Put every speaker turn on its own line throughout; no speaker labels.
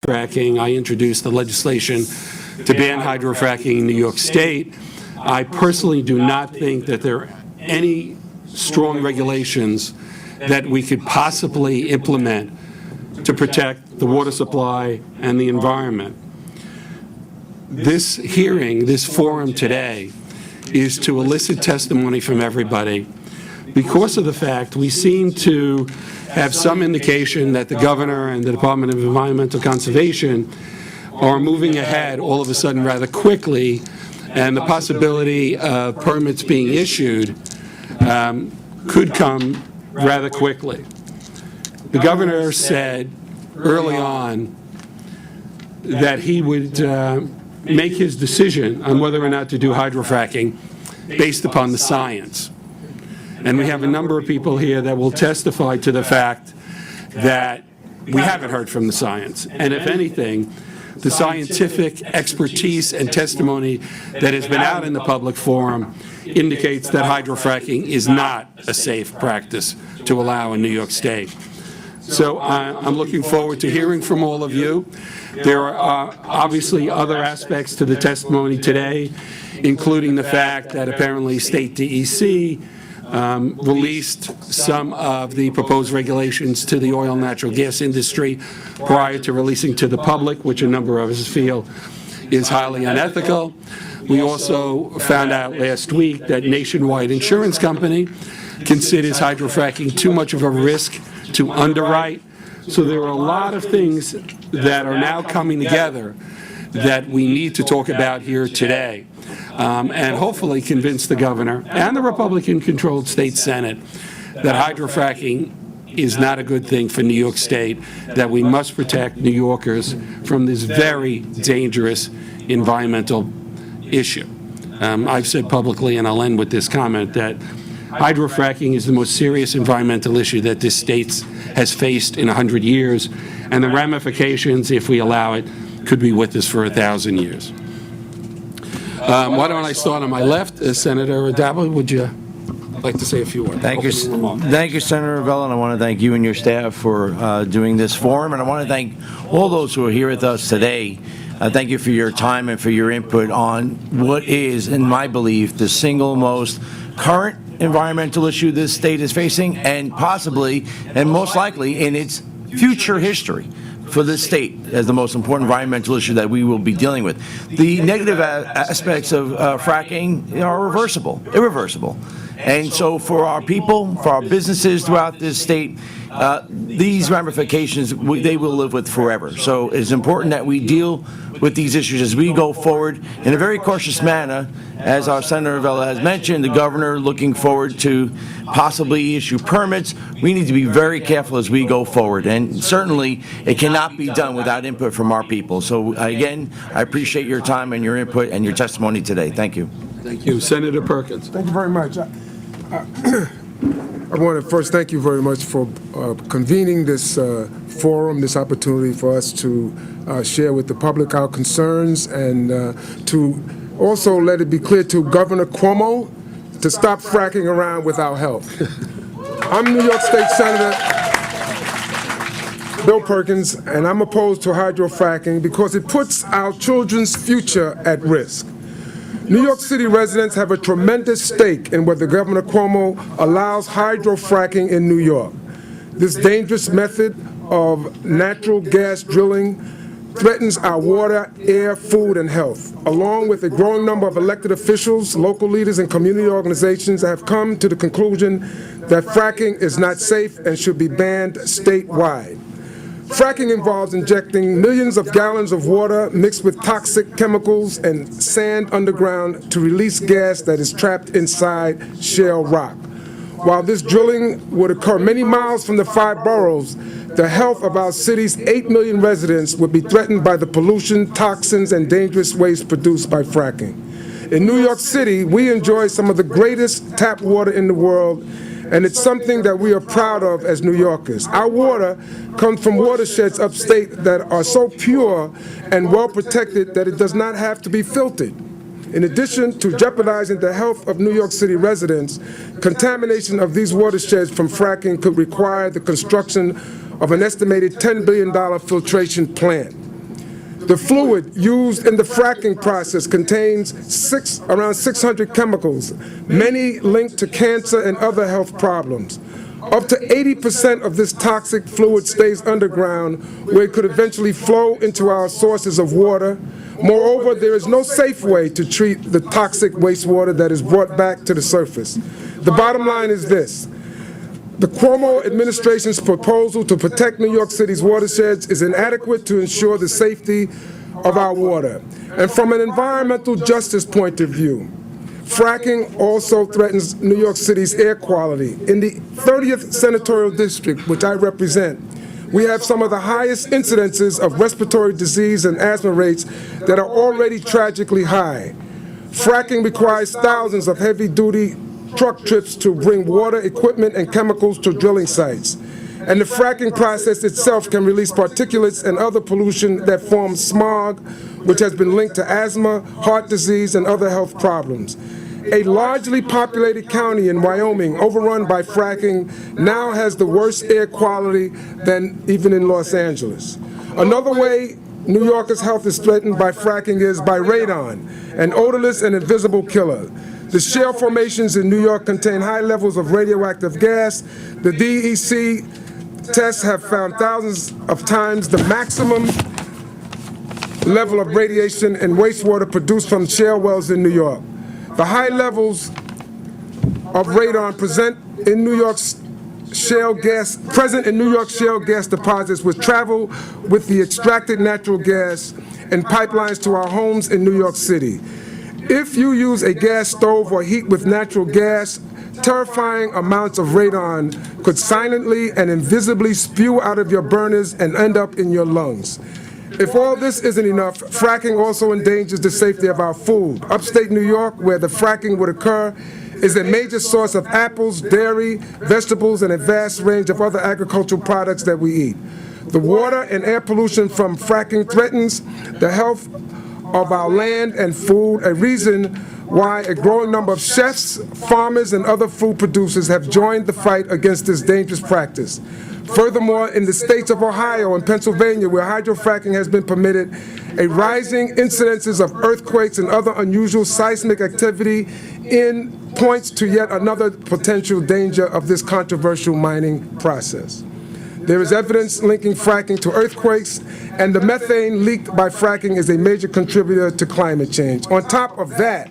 hydrofracking. I introduced the legislation to ban hydrofracking in New York State. I personally do not think that there are any strong regulations that we could possibly implement to protect the water supply and the environment. This hearing, this forum today, is to elicit testimony from everybody because of the fact we seem to have some indication that the governor and the Department of Environmental Conservation are moving ahead all of a sudden rather quickly, and the possibility of permits being issued could come rather quickly. The governor said early on that he would make his decision on whether or not to do hydrofracking based upon the science. And we have a number of people here that will testify to the fact that we haven't heard from the science. And if anything, the scientific expertise and testimony that has been out in the public forum indicates that hydrofracking is not a safe practice to allow in New York State. So I'm looking forward to hearing from all of you. There are obviously other aspects to the testimony today, including the fact that apparently State DEC released some of the proposed regulations to the oil and natural gas industry prior to releasing to the public, which a number of us feel is highly unethical. We also found out last week that Nationwide Insurance Company considers hydrofracking too much of a risk to underwrite. So there are a lot of things that are now coming together that we need to talk about here today, and hopefully convince the governor and the Republican-controlled state Senate that hydrofracking is not a good thing for New York State, that we must protect New Yorkers from this very dangerous environmental issue. I've said publicly, and I'll end with this comment, that hydrofracking is the most serious environmental issue that this state has faced in 100 years, and the ramifications, if we allow it, could be with us for 1,000 years. Why don't I start on my left? Senator Addabbo, would you like to say a few words?
Thank you, Senator Ravella, and I want to thank you and your staff for doing this forum, and I want to thank all those who are here with us today. Thank you for your time and for your input on what is, in my belief, the single most current environmental issue this state is facing, and possibly, and most likely, in its future history for this state as the most important environmental issue that we will be dealing with. The negative aspects of fracking are irreversible. And so for our people, for our businesses throughout this state, these ramifications, they will live with forever. So it's important that we deal with these issues as we go forward in a very cautious manner. As our Senator Ravella has mentioned, the governor looking forward to possibly issue permits. We need to be very careful as we go forward, and certainly it cannot be done without input from our people. So again, I appreciate your time and your input and your testimony today. Thank you.
Thank you. Senator Perkins.
Thank you very much. I want to first thank you very much for convening this forum, this opportunity for us to share with the public our concerns, and to also let it be clear to Governor Cuomo to stop fracking around with our help. I'm New York State Senator Bill Perkins, and I'm opposed to hydrofracking because it puts our children's future at risk. New York City residents have a tremendous stake in whether Governor Cuomo allows hydrofracking in New York. This dangerous method of natural gas drilling threatens our water, air, food, and health. Along with a growing number of elected officials, local leaders, and community organizations have come to the conclusion that fracking is not safe and should be banned statewide. Fracking involves injecting millions of gallons of water mixed with toxic chemicals and sand underground to release gas that is trapped inside shale rock. While this drilling would occur many miles from the 5 boroughs, the health of our city's 8 million residents would be threatened by the pollution, toxins, and dangerous waste produced by fracking. In New York City, we enjoy some of the greatest tap water in the world, and it's something that we are proud of as New Yorkers. Our water comes from watersheds upstate that are so pure and well protected that it does not have to be filtered. In addition to jeopardizing the health of New York City residents, contamination of these watersheds from fracking could require the construction of an estimated $10 billion filtration plant. The fluid used in the fracking process contains around 600 chemicals, many linked to cancer and other health problems. Up to 80% of this toxic fluid stays underground, where it could eventually flow into our sources of water. Moreover, there is no safe way to treat the toxic wastewater that is brought back to the surface. The bottom line is this. The Cuomo administration's proposal to protect New York City's watersheds is inadequate to ensure the safety of our water. And from an environmental justice point of view, fracking also threatens New York City's air quality. In the 30th Senatorial District, which I represent, we have some of the highest incidences of respiratory disease and asthma rates that are already tragically high. Fracking requires thousands of heavy-duty truck trips to bring water, equipment, and chemicals to drilling sites. And the fracking process itself can release particulates and other pollution that forms smog, which has been linked to asthma, heart disease, and other health problems. A largely populated county in Wyoming, overrun by fracking, now has the worst air quality than even in Los Angeles. Another way New Yorkers' health is threatened by fracking is by radon, an odorless and invisible killer. The shale formations in New York contain high levels of radioactive gas. The DEC tests have found thousands of times the maximum level of radiation in wastewater produced from shale wells in New York. The high levels of radon present in New York's shale gas deposits, which travel with the extracted natural gas and pipelines to our homes in New York City. If you use a gas stove or heat with natural gas, terrifying amounts of radon could silently and invisibly spew out of your burners and end up in your lungs. If all this isn't enough, fracking also endangers the safety of our food. Upstate New York, where the fracking would occur, is a major source of apples, dairy, vegetables, and a vast range of other agricultural products that we eat. The water and air pollution from fracking threatens the health of our land and food, a reason why a growing number of chefs, farmers, and other food producers have joined the fight against this dangerous practice. Furthermore, in the states of Ohio and Pennsylvania, where hydrofracking has been permitted, a rising incidences of earthquakes and other unusual seismic activity points to yet another potential danger of this controversial mining process. There is evidence linking fracking to earthquakes, and the methane leaked by fracking is a major contributor to climate change. On top of that,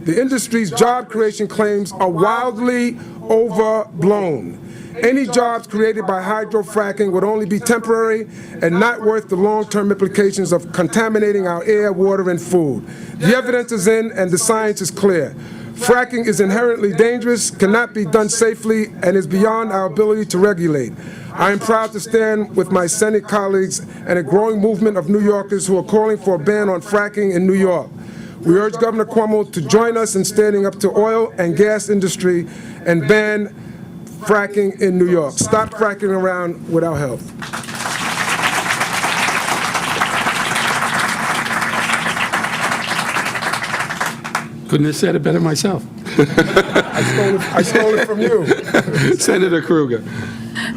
the industry's job creation claims are wildly overblown. Any jobs created by hydrofracking would only be temporary and not worth the long-term implications of contaminating our air, water, and food. The evidence is in, and the science is clear. Fracking is inherently dangerous, cannot be done safely, and is beyond our ability to regulate. I am proud to stand with my Senate colleagues and a growing movement of New Yorkers who are calling for a ban on fracking in New York. We urge Governor Cuomo to join us in standing up to oil and gas industry and ban fracking in New York. Stop fracking around with our health.
Couldn't have said it better myself.
I stole it from you.
Senator Krueger.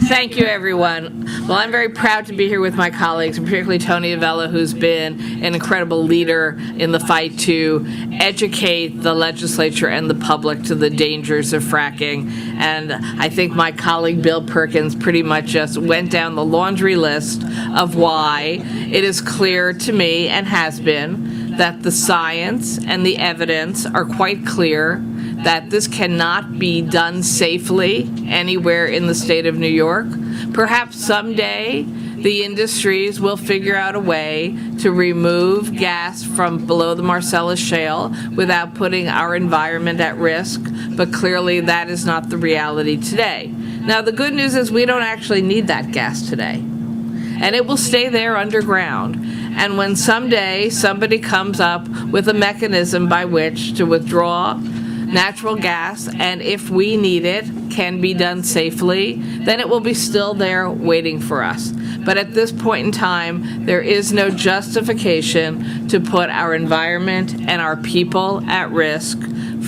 Thank you, everyone. Well, I'm very proud to be here with my colleagues, and particularly Tony Avella, who's been an incredible leader in the fight to educate the legislature and the public to the dangers of fracking. And I think my colleague Bill Perkins pretty much just went down the laundry list of why it is clear to me, and has been, that the science and the evidence are quite clear that this cannot be done safely anywhere in the state of New York. Perhaps someday the industries will figure out a way to remove gas from below the Marcellus Shale without putting our environment at risk, but clearly that is not the reality today. Now, the good news is we don't actually need that gas today, and it will stay there underground. And when someday somebody comes up with a mechanism by which to withdraw natural gas, and if we need it, can be done safely, then it will be still there waiting for us. But at this point in time, there is no justification to put our environment and our people at risk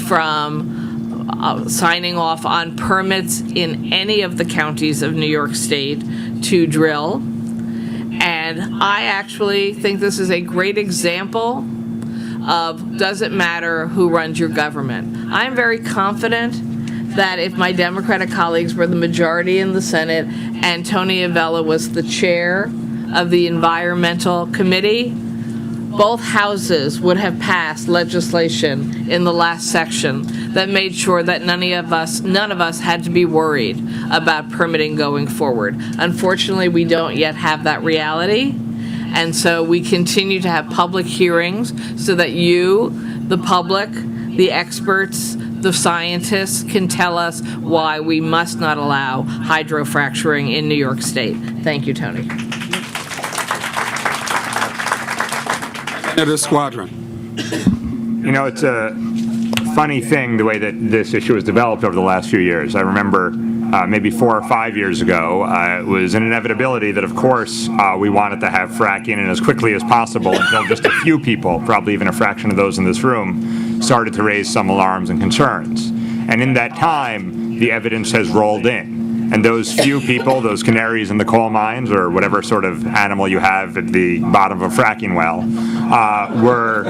from signing off on permits in any of the counties of New York State to drill. And I actually think this is a great example of doesn't matter who runs your government. I'm very confident that if my Democratic colleagues were the majority in the Senate and Tony Avella was the chair of the Environmental Committee, both houses would have passed legislation in the last section that made sure that none of us had to be worried about permitting going forward. Unfortunately, we don't yet have that reality, and so we continue to have public hearings so that you, the public, the experts, the scientists can tell us why we must not allow hydrofracturing in New York State. Thank you, Tony.
Senator Squadron.
You know, it's a funny thing the way that this issue has developed over the last few years. I remember maybe 4 or 5 years ago, it was an inevitability that, of course, we wanted to have fracking and as quickly as possible until just a few people, probably even a fraction of those in this room, started to raise some alarms and concerns. And in that time, the evidence has rolled in. And those few people, those canaries in the coal mines, or whatever sort of animal you have at the bottom of a fracking well, were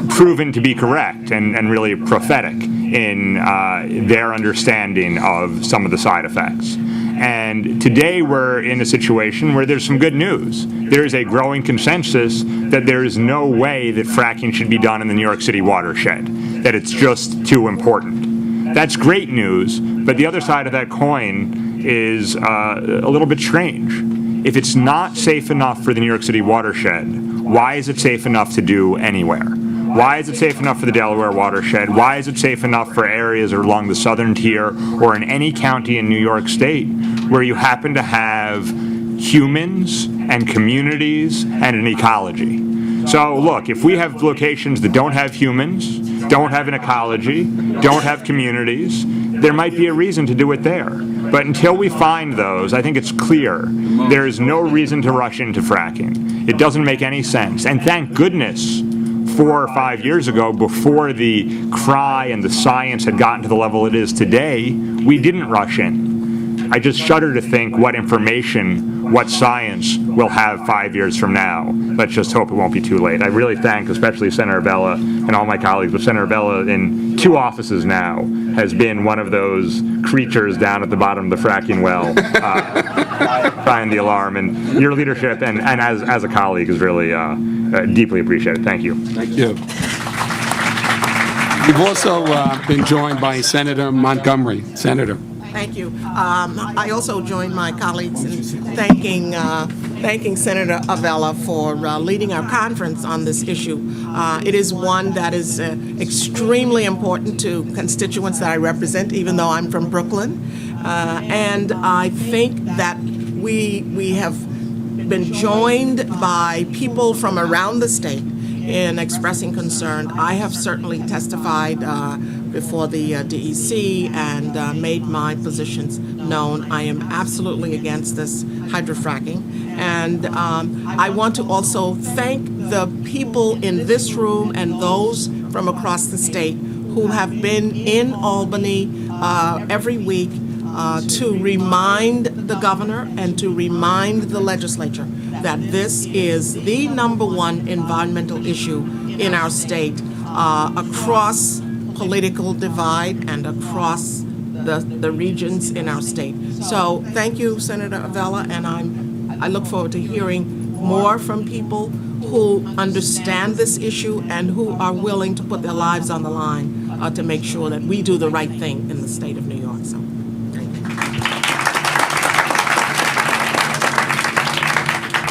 proven to be correct and really prophetic in their understanding of some of the side effects. And today we're in a situation where there's some good news. There is a growing consensus that there is no way that fracking should be done in the New York City watershed, that it's just too important. That's great news, but the other side of that coin is a little bit strange. If it's not safe enough for the New York City watershed, why is it safe enough to do anywhere? Why is it safe enough for the Delaware watershed? Why is it safe enough for areas along the southern tier or in any county in New York State where you happen to have humans and communities and an ecology? So look, if we have locations that don't have humans, don't have an ecology, don't have communities, there might be a reason to do it there. But until we find those, I think it's clear there is no reason to rush into fracking. It doesn't make any sense. And thank goodness 4 or 5 years ago, before the cry and the science had gotten to the level it is today, we didn't rush in. I just shudder to think what information, what science we'll have 5 years from now. Let's just hope it won't be too late. I really thank especially Senator Avella and all my colleagues, but Senator Avella in 2 offices now has been one of those creatures down at the bottom of the fracking well trying the alarm. And your leadership and as a colleague is really deeply appreciated. Thank you.
Thank you. We've also been joined by Senator Montgomery. Senator.
Thank you. I also join my colleagues in thanking Senator Avella for leading our conference on this issue. It is one that is extremely important to constituents that I represent, even though I'm from Brooklyn. And I think that we have been joined by people from around the state in expressing concern. I have certainly testified before the DEC and made my positions known. I am absolutely against this hydrofracking. And I want to also thank the people in this room and those from across the state who have been in Albany every week to remind the governor and to remind the legislature that this is the #1 environmental issue in our state, across political divide and across the regions in our state. So thank you, Senator Avella, and I look forward to hearing more from people who understand this issue and who are willing to put their lives on the line to make sure that we do the right thing in the state of New York. So.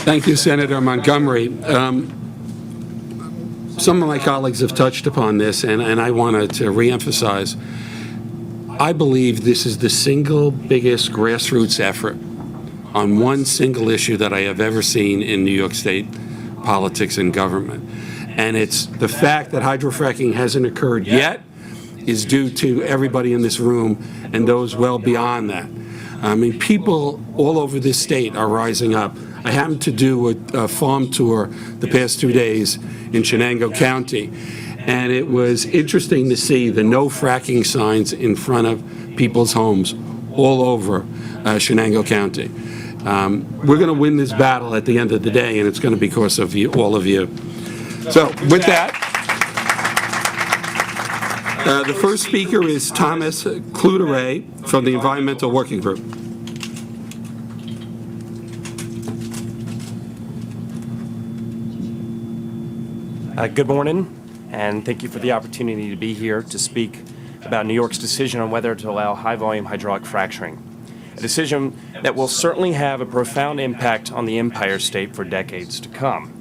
Thank you, Senator Montgomery. Some of my colleagues have touched upon this, and I wanted to reemphasize. I believe this is the single biggest grassroots effort on one single issue that I have ever seen in New York State politics and government. And it's the fact that hydrofracking hasn't occurred yet is due to everybody in this room and those well beyond that. I mean, people all over this state are rising up. I happened to do a farm tour the past 2 days in Shenango County, and it was interesting to see the no fracking signs in front of people's homes all over Shenango County. We're going to win this battle at the end of the day, and it's going to be because of you, all of you. So with that, the first speaker is Thomas Cloutier from the Environmental Working Group.
Good morning, and thank you for the opportunity to be here to speak about New York's decision on whether to allow high-volume hydraulic fracturing, a decision that will certainly have a profound impact on the Empire State for decades to come.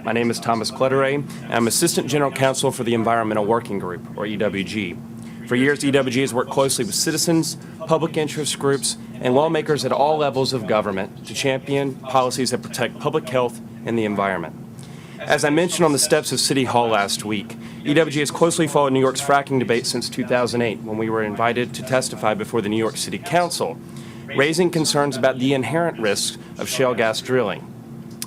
My name is Thomas Cloutier, and I'm Assistant General Counsel for the Environmental Working Group, or EWG. For years, EWG has worked closely with citizens, public interest groups, and lawmakers at all levels of government to champion policies that protect public health and the environment. As I mentioned on the steps of City Hall last week, EWG has closely followed New York's fracking debate since 2008, when we were invited to testify before the New York City Council, raising concerns about the inherent risks of shale gas drilling.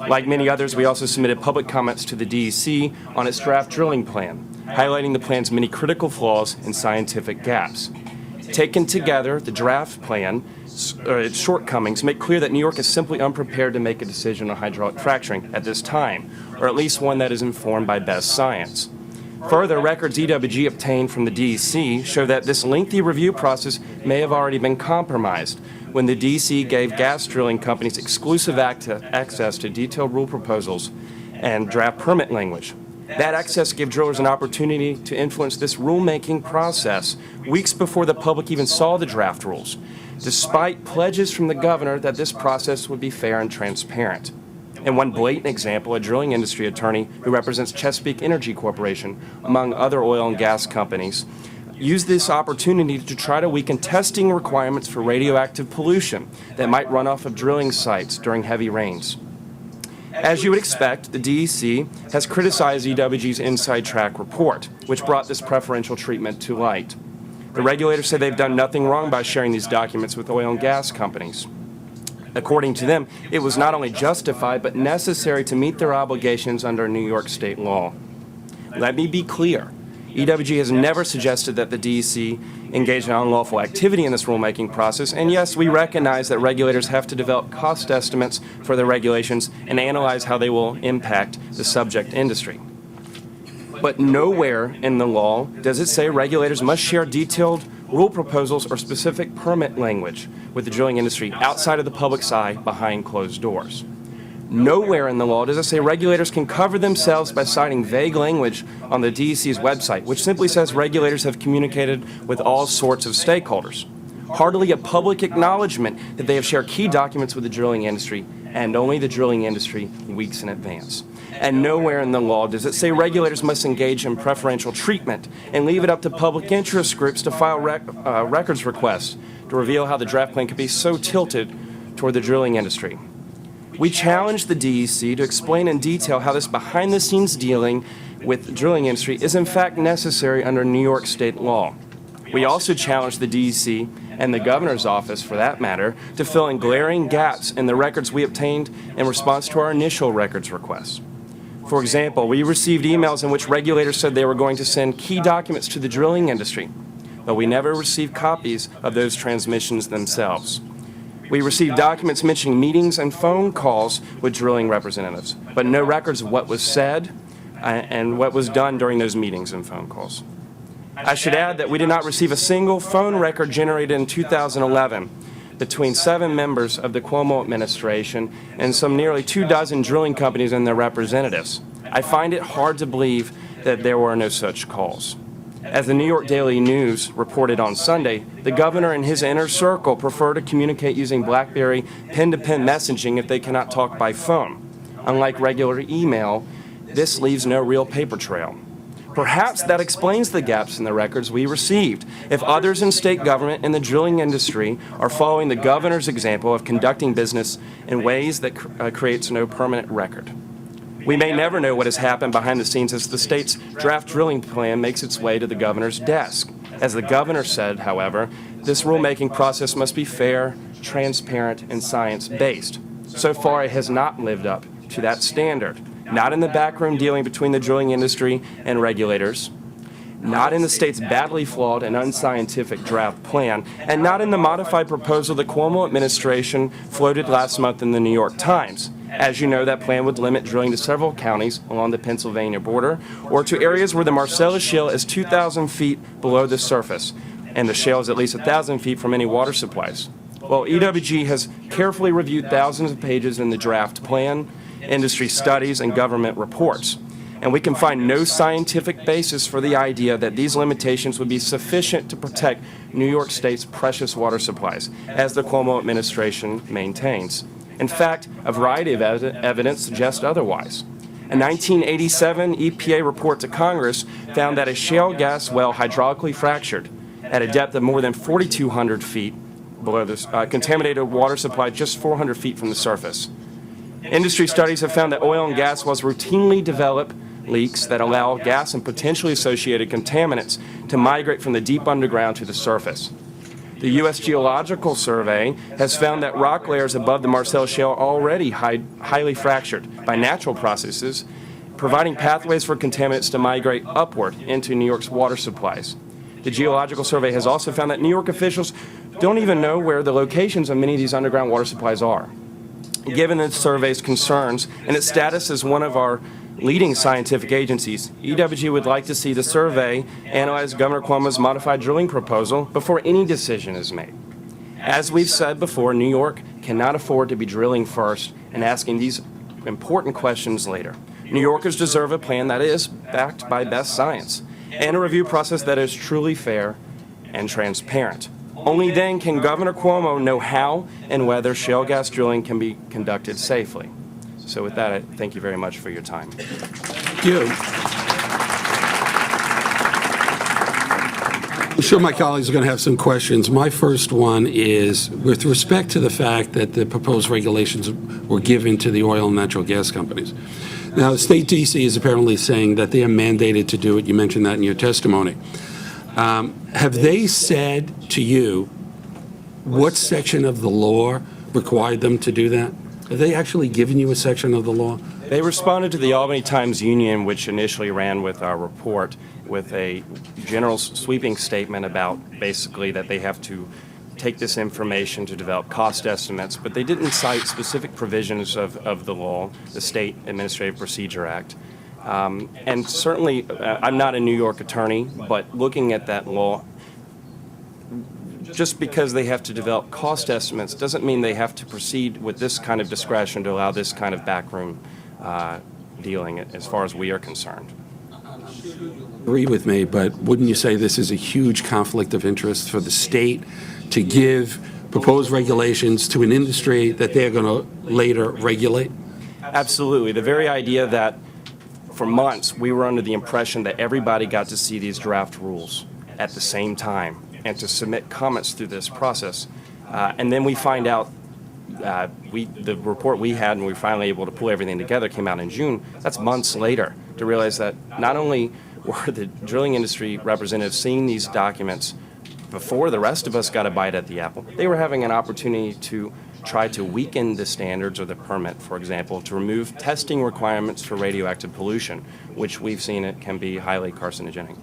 Like many others, we also submitted public comments to the DEC on its draft drilling plan, highlighting the plan's many critical flaws and scientific gaps. Taken together, the draft plan, its shortcomings, make clear that New York is simply unprepared to make a decision on hydraulic fracturing at this time, or at least one that is informed by best science. Further, records EWG obtained from the DEC show that this lengthy review process may have already been compromised when the DEC gave gas drilling companies exclusive access to detailed rule proposals and draft permit language. That access gave drillers an opportunity to influence this rulemaking process weeks before the public even saw the draft rules, despite pledges from the governor that this process would be fair and transparent. In one blatant example, a drilling industry attorney who represents Chesapeake Energy Corporation, among other oil and gas companies, used this opportunity to try to weaken testing requirements for radioactive pollution that might run off of drilling sites during heavy rains. As you would expect, the DEC has criticized EWG's Inside Track report, which brought this preferential treatment to light. The regulators say they've done nothing wrong by sharing these documents with oil and gas companies. According to them, it was not only justified but necessary to meet their obligations under New York state law. Let me be clear. EWG has never suggested that the DEC engage in unlawful activity in this rulemaking process, and yes, we recognize that regulators have to develop cost estimates for their regulations and analyze how they will impact the subject industry. But nowhere in the law does it say regulators must share detailed rule proposals or specific permit language with the drilling industry outside of the public's eye behind closed doors. Nowhere in the law does it say regulators can cover themselves by citing vague language on the DEC's website, which simply says regulators have communicated with all sorts of stakeholders. Hardly a public acknowledgement that they have shared key documents with the drilling industry, and only the drilling industry weeks in advance. And nowhere in the law does it say regulators must engage in preferential treatment and leave it up to public interest groups to file records requests to reveal how the draft plan could be so tilted toward the drilling industry. We challenge the DEC to explain in detail how this behind-the-scenes dealing with the drilling industry is in fact necessary under New York state law. We also challenge the DEC, and the governor's office for that matter, to fill in glaring gaps in the records we obtained in response to our initial records requests. For example, we received emails in which regulators said they were going to send key documents to the drilling industry, but we never received copies of those transmissions themselves. We received documents mentioning meetings and phone calls with drilling representatives, but no records of what was said and what was done during those meetings and phone calls. I should add that we did not receive a single phone record generated in 2011 between 7 members of the Cuomo administration and some nearly 24 drilling companies and their representatives. I find it hard to believe that there were no such calls. As the New York Daily News reported on Sunday, the governor and his inner circle prefer to communicate using BlackBerry pen-to-pen messaging if they cannot talk by phone. Unlike regular email, this leaves no real paper trail. Perhaps that explains the gaps in the records we received. If others in state government and the drilling industry are following the governor's example of conducting business in ways that creates no permanent record. We may never know what has happened behind the scenes as the state's draft drilling plan makes its way to the governor's desk. As the governor said, however, this rulemaking process must be fair, transparent, and science-based. So far, it has not lived up to that standard. Not in the backroom dealing between the drilling industry and regulators, not in the state's badly flawed and unscientific draft plan, and not in the modified proposal the Cuomo administration floated last month in the New York Times. As you know, that plan would limit drilling to several counties along the Pennsylvania border or to areas where the Marcellus Shale is 2,000 feet below the surface and the shale is at least 1,000 feet from any water supplies. Well, EWG has carefully reviewed thousands of pages in the draft plan, industry studies, and government reports. And we can find no scientific basis for the idea that these limitations would be sufficient to protect New York State's precious water supplies, as the Cuomo administration maintains. In fact, a variety of evidence suggests otherwise. A 1987 EPA report to Congress found that a shale gas well hydraulically fractured at a depth of more than 4,200 feet below the contaminated water supply just 400 feet from the surface. Industry studies have found that oil and gas wells routinely develop leaks that allow gas and potentially associated contaminants to migrate from the deep underground to the surface. The U.S. Geological Survey has found that rock layers above the Marcellus Shale are already highly fractured by natural processes, providing pathways for contaminants to migrate upward into New York's water supplies. The Geological Survey has also found that New York officials don't even know where the locations of many of these underground water supplies are. Given the survey's concerns and its status as one of our leading scientific agencies, EWG would like to see the survey analyze Governor Cuomo's modified drilling proposal before any decision is made. As we've said before, New York cannot afford to be drilling first and asking these important questions later. New Yorkers deserve a plan that is backed by best science and a review process that is truly fair and transparent. Only then can Governor Cuomo know how and whether shale gas drilling can be conducted safely. So with that, I thank you very much for your time.
Thank you. I'm sure my colleagues are going to have some questions. My first one is with respect to the fact that the proposed regulations were given to the oil and natural gas companies. Now, the state D.C. is apparently saying that they are mandated to do it. You mentioned that in your testimony. Have they said to you what section of the law required them to do that? Have they actually given you a section of the law?
They responded to the Albany Times-Union, which initially ran with our report, with a general sweeping statement about basically that they have to take this information to develop cost estimates, but they didn't cite specific provisions of the law, the State Administrative Procedure Act. And certainly, I'm not a New York attorney, but looking at that law, just because they have to develop cost estimates doesn't mean they have to proceed with this kind of discretion to allow this kind of backroom dealing as far as we are concerned.
Agree with me, but wouldn't you say this is a huge conflict of interest for the state to give proposed regulations to an industry that they're going to later regulate?
Absolutely. The very idea that for months we were under the impression that everybody got to see these draft rules at the same time and to submit comments through this process. And then we find out the report we had and we were finally able to pull everything together came out in June. That's months later to realize that not only were the drilling industry representatives seeing these documents before the rest of us got a bite at the apple, they were having an opportunity to try to weaken the standards or the permit, for example, to remove testing requirements for radioactive pollution, which we've seen it can be highly carcinogenic.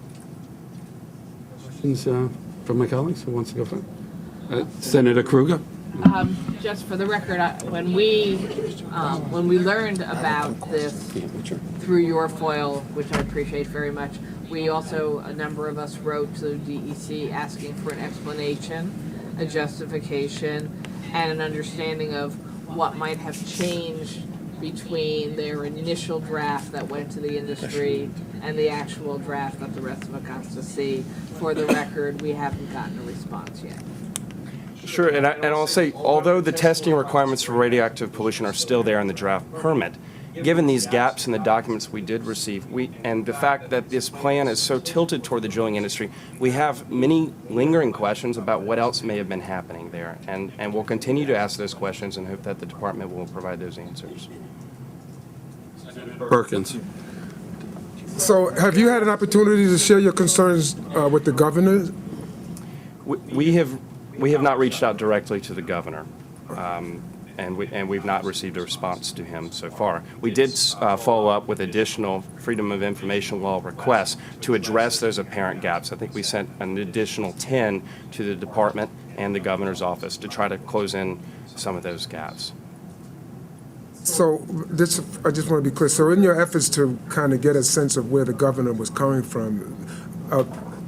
Questions from my colleagues? Who wants to go first? Senator Kruger?
Just for the record, when we learned about this through your FOIL, which I appreciate very much, we also, a number of us wrote to DEC asking for an explanation, a justification, and an understanding of what might have changed between their initial draft that went to the industry and the actual draft that the rest of us got to see. For the record, we haven't gotten a response yet.
Sure, and I'll say, although the testing requirements for radioactive pollution are still there in the draft permit, given these gaps in the documents we did receive, and the fact that this plan is so tilted toward the drilling industry, we have many lingering questions about what else may have been happening there, and we'll continue to ask those questions and hope that the department will provide those answers.
Perkins.
So have you had an opportunity to share your concerns with the governor?
We have not reached out directly to the governor. and we've not received a response to him so far. We did follow up with additional Freedom of Information Law requests to address those apparent gaps. I think we sent an additional 10 to the department and the governor's office to try to close in some of those gaps.
So this, I just want to be clear. So in your efforts to kind of get a sense of where the governor was coming from,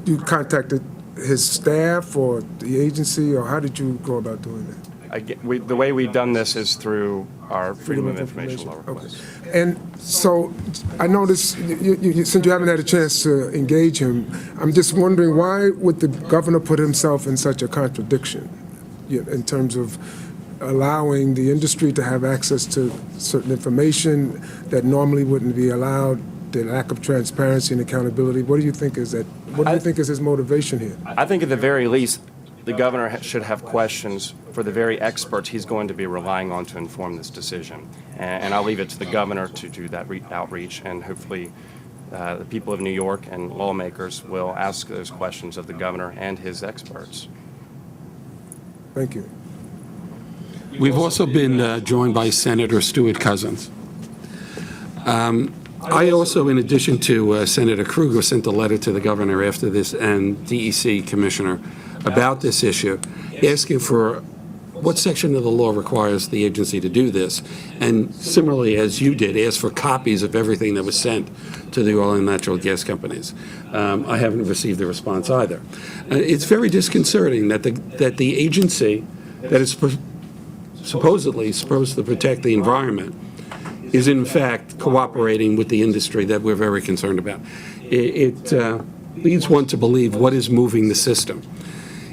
you contacted his staff or the agency, or how did you go about doing that?
The way we've done this is through our Freedom of Information Law request.
Okay. And so I noticed, since you haven't had a chance to engage him, I'm just wondering, why would the governor put himself in such a contradiction in terms of allowing the industry to have access to certain information that normally wouldn't be allowed, the lack of transparency and accountability? What do you think is that? What do you think is his motivation here?
I think at the very least, the governor should have questions for the very experts he's going to be relying on to inform this decision. And I'll leave it to the governor to do that outreach, and hopefully the people of New York and lawmakers will ask those questions of the governor and his experts.
Thank you.
We've also been joined by Senator Stuart Cousins. I also, in addition to Senator Krueger, sent a letter to the governor after this and DEC commissioner about this issue, asking for what section of the law requires the agency to do this, and similarly, as you did, ask for copies of everything that was sent to the oil and natural gas companies. I haven't received a response either. It's very disconcerting that the agency that is supposedly supposed to protect the environment is in fact cooperating with the industry that we're very concerned about. It leads one to believe what is moving the system.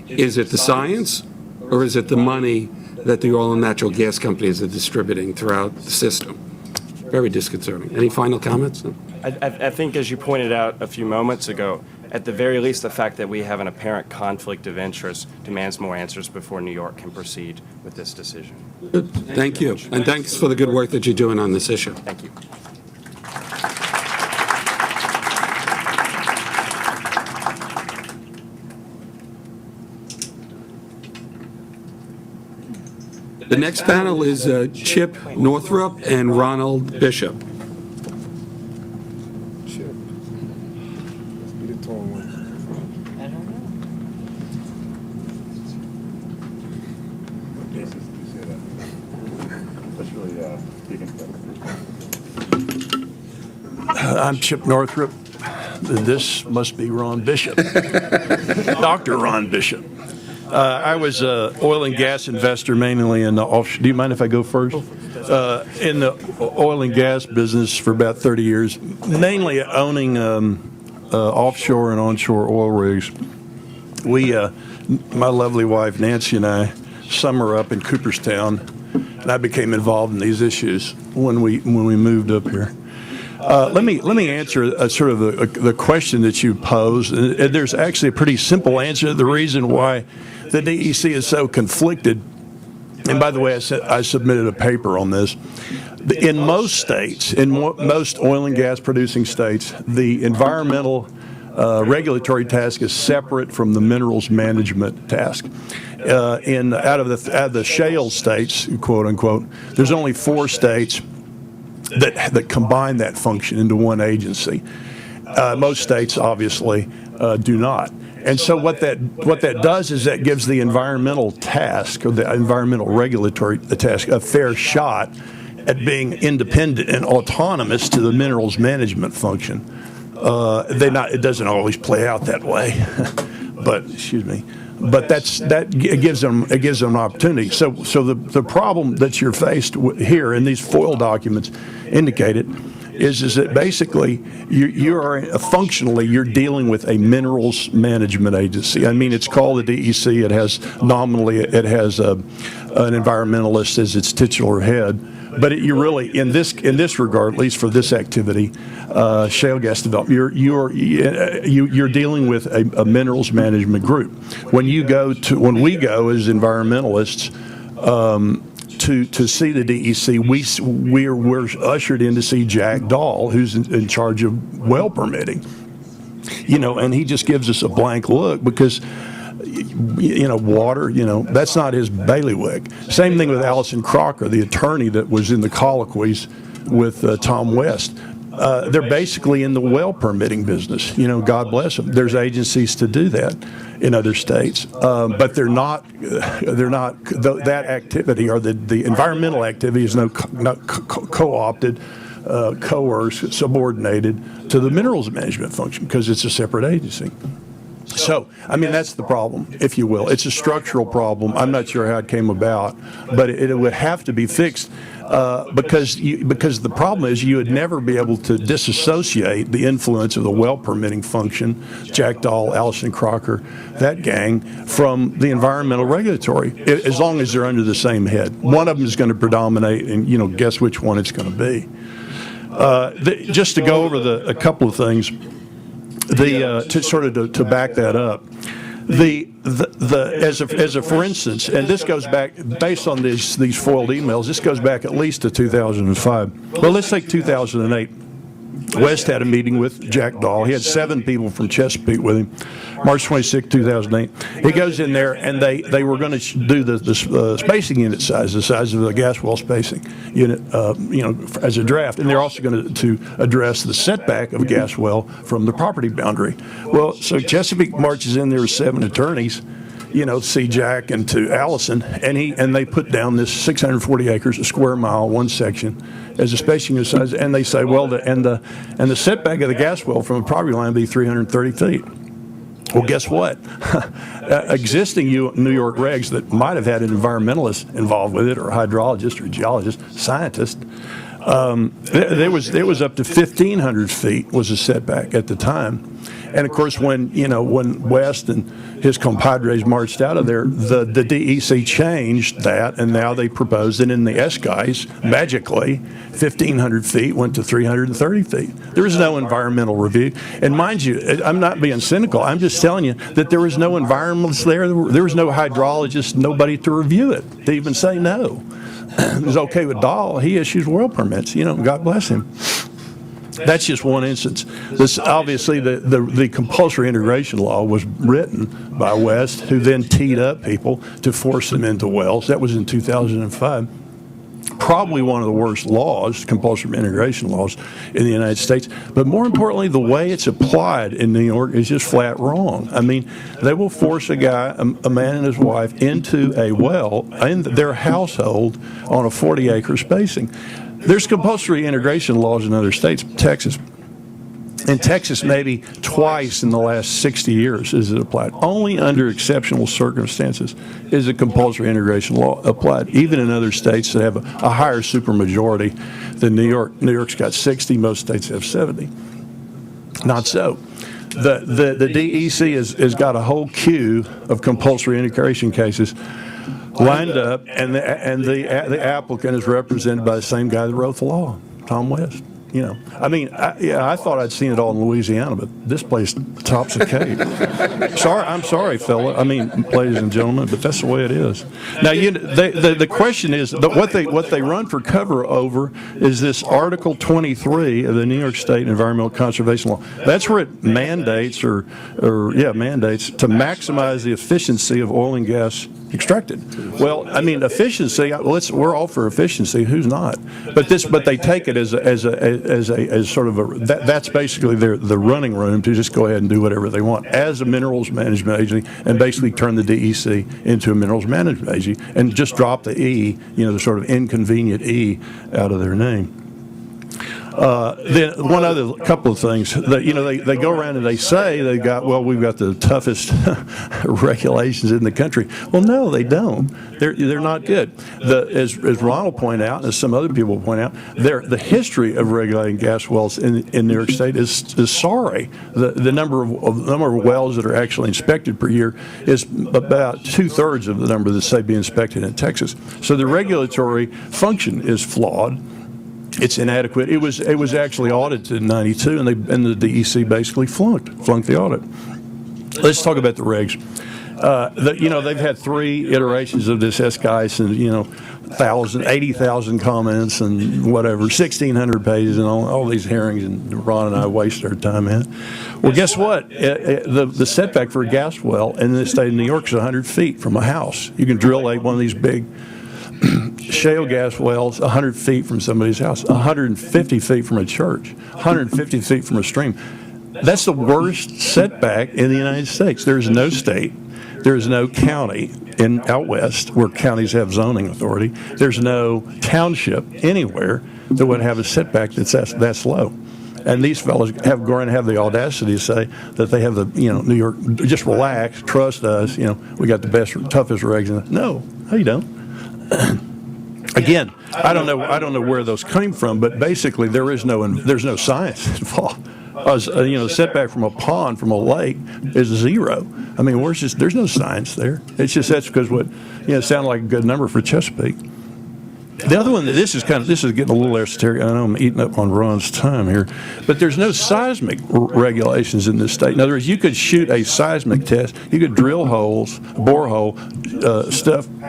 Is it the science, or is it the money that the oil and natural gas companies are distributing throughout the system? Very disconcerting. Any final comments?
I think, as you pointed out a few moments ago, at the very least, the fact that we have an apparent conflict of interest demands more answers before New York can proceed with this decision.
Good. Thank you. And thanks for the good work that you're doing on this issue.
Thank you.
The next panel is Chip Northrup and Ronald Bishop.
Chip. Must be the tall one.
I'm Chip Northrup. This must be Ron Bishop. Dr. Ron Bishop. I was an oil and gas investor, mainly in the offshore. Do you mind if I go first? In the oil and gas business for about 30 years, mainly owning offshore and onshore oil rigs. We, my lovely wife Nancy and I, summer up in Cooperstown, and I became involved in these issues when we moved up here. Let me answer sort of the question that you posed. And there's actually a pretty simple answer. The reason why the DEC is so conflicted, and by the way, I submitted a paper on this. In most states, in most oil and gas producing states, the environmental regulatory task is separate from the minerals management task. Out of the shale states, quote unquote, there's only 4 states that combine that function into one agency. Most states obviously do not. And so what that does is that gives the environmental task, or the environmental regulatory task, a fair shot at being independent and autonomous to the minerals management function. It doesn't always play out that way, but it gives them an opportunity. So the problem that you're faced with here, and these FOIL documents indicate it, is that basically you're dealing with a minerals management agency. I mean, it's called the DEC. It has nominally an environmentalist as its titular head, but you really, in this regard, at least for this activity, shale gas development, you're dealing with a minerals management group. When we go as environmentalists to see the DEC, we're ushered in to see Jack Dahl, who's in charge of well permitting. And he just gives us a blank look because water, that's not his bailiwick. Same thing with Allison Crocker, the attorney that was in the colloquies with Tom West. They're basically in the well permitting business. God bless them. There's agencies to do that in other states, but they're not. That activity or the environmental activity is not co-opted, coerced, subordinated to the minerals management function because it's a separate agency. So, that's the problem, if you will. It's a structural problem. I'm not sure how it came about, but it would have to be fixed because the problem is you would never be able to disassociate the influence of the well permitting function, Jack Dahl, Allison Crocker, that gang, from the environmental regulatory, as long as they're under the same head. One of them is going to predominate, and guess which one it's going to be. Just to go over a couple of things. To back that up, as a for instance, and this goes back based on these foiled emails. This goes back at least to 2005. Well, let's take 2008. West had a meeting with Jack Dahl. He had 7 people from Chesapeake with him. March 26, 2008. He goes in there, and they were going to do the spacing unit size, the size of the gas well spacing unit, as a draft. And they're also going to address the setback of a gas well from the property boundary. Well, so Chesapeake marches in there with 7 attorneys, to see Jack and to Allison, and they put down this 640 acres, a square mile, one section, as a spacing unit size, and they say, well, the setback of the gas well from the property line would be 330 feet. Well, guess what? Existing New York regs that might have had an environmentalist involved with it, or a hydrologist, or a geologist, scientist, there was up to 1,500 feet was a setback at the time. And of course, when West and his compadres marched out of there, the DEC changed that, and now they proposed that in the S-guys, magically, 1,500 feet went to 330 feet. There was no environmental review. And mind you, I'm not being cynical. I'm just telling you that there was no environmentalists there. There was no hydrologist, nobody to review it, to even say no. It was okay with Dahl. He issues well permits. God bless him. That's just one instance. This obviously the compulsory integration law was written by West, who then teed up people to force them into wells. That was in 2005. Probably one of the worst laws, compulsory integration laws, in the United States. But more importantly, the way it's applied in New York is just flat wrong. They will force a guy, a man and his wife, into a well in their household on a 40-acre spacing. There's compulsory integration laws in other states, Texas. In Texas, maybe twice in the last 60 years is it applied. Only under exceptional circumstances is a compulsory integration law applied, even in other states that have a higher supermajority than New York. New York's got 60, most states have 70. Not so. The DEC has got a whole queue of compulsory integration cases lined up, and the applicant is represented by the same guy that wrote the law, Tom West. I thought I'd seen it all in Louisiana, but this place tops the cake. I'm sorry, fella. Ladies and gentlemen, but that's the way it is. Now, the question is that what they run for cover over is this Article 23 of the New York State Environmental Conservation Law. That's where it mandates mandates to maximize the efficiency of oil and gas extracted. Well, efficiency. We're all for efficiency. Who's not? But they take it as sort of that's basically the running room to just go ahead and do whatever they want as a minerals management agency, and basically turn the DEC into a minerals management agency and just drop the E, the sort of inconvenient E out of their name. Then one other couple of things that they go around and they say we've got the toughest regulations in the country. Well, no, they don't. They're not good. As Ronald pointed out, and as some other people point out, the history of regulating gas wells in New York State is sorry. The number of wells that are actually inspected per year is about 2/3 of the number that say be inspected in Texas. So the regulatory function is flawed. It's inadequate. It was actually audited in '92, and the DEC basically flunked the audit. Let's talk about the regs. They've had 3 iterations of this S-Geist and, 80,000 comments and whatever, 1,600 pages and all these hearings, and Ron and I waste our time in. Well, guess what? The setback for a gas well in the state of New York is 100 feet from a house. You can drill one of these big shale gas wells 100 feet from somebody's house, 150 feet from a church, 150 feet from a stream. That's the worst setback in the United States. There is no state, there is no county out west where counties have zoning authority. There's no township anywhere that would have a setback that's low. And these fellows have the audacity to say that they have New York, just relax, trust us, we got the best, toughest regs. No, you don't. Again, I don't know where those came from, but basically there's no science involved. Setback from a pond, from a lake, is 0. I mean, there's no science there. It's just that's because it sounded like a good number for Chesapeake. The other one, this is getting a little esoteric. I know I'm eating up on Ron's time here, but there's no seismic regulations in this state. In other words, you could shoot a seismic test. You could drill holes, borehole,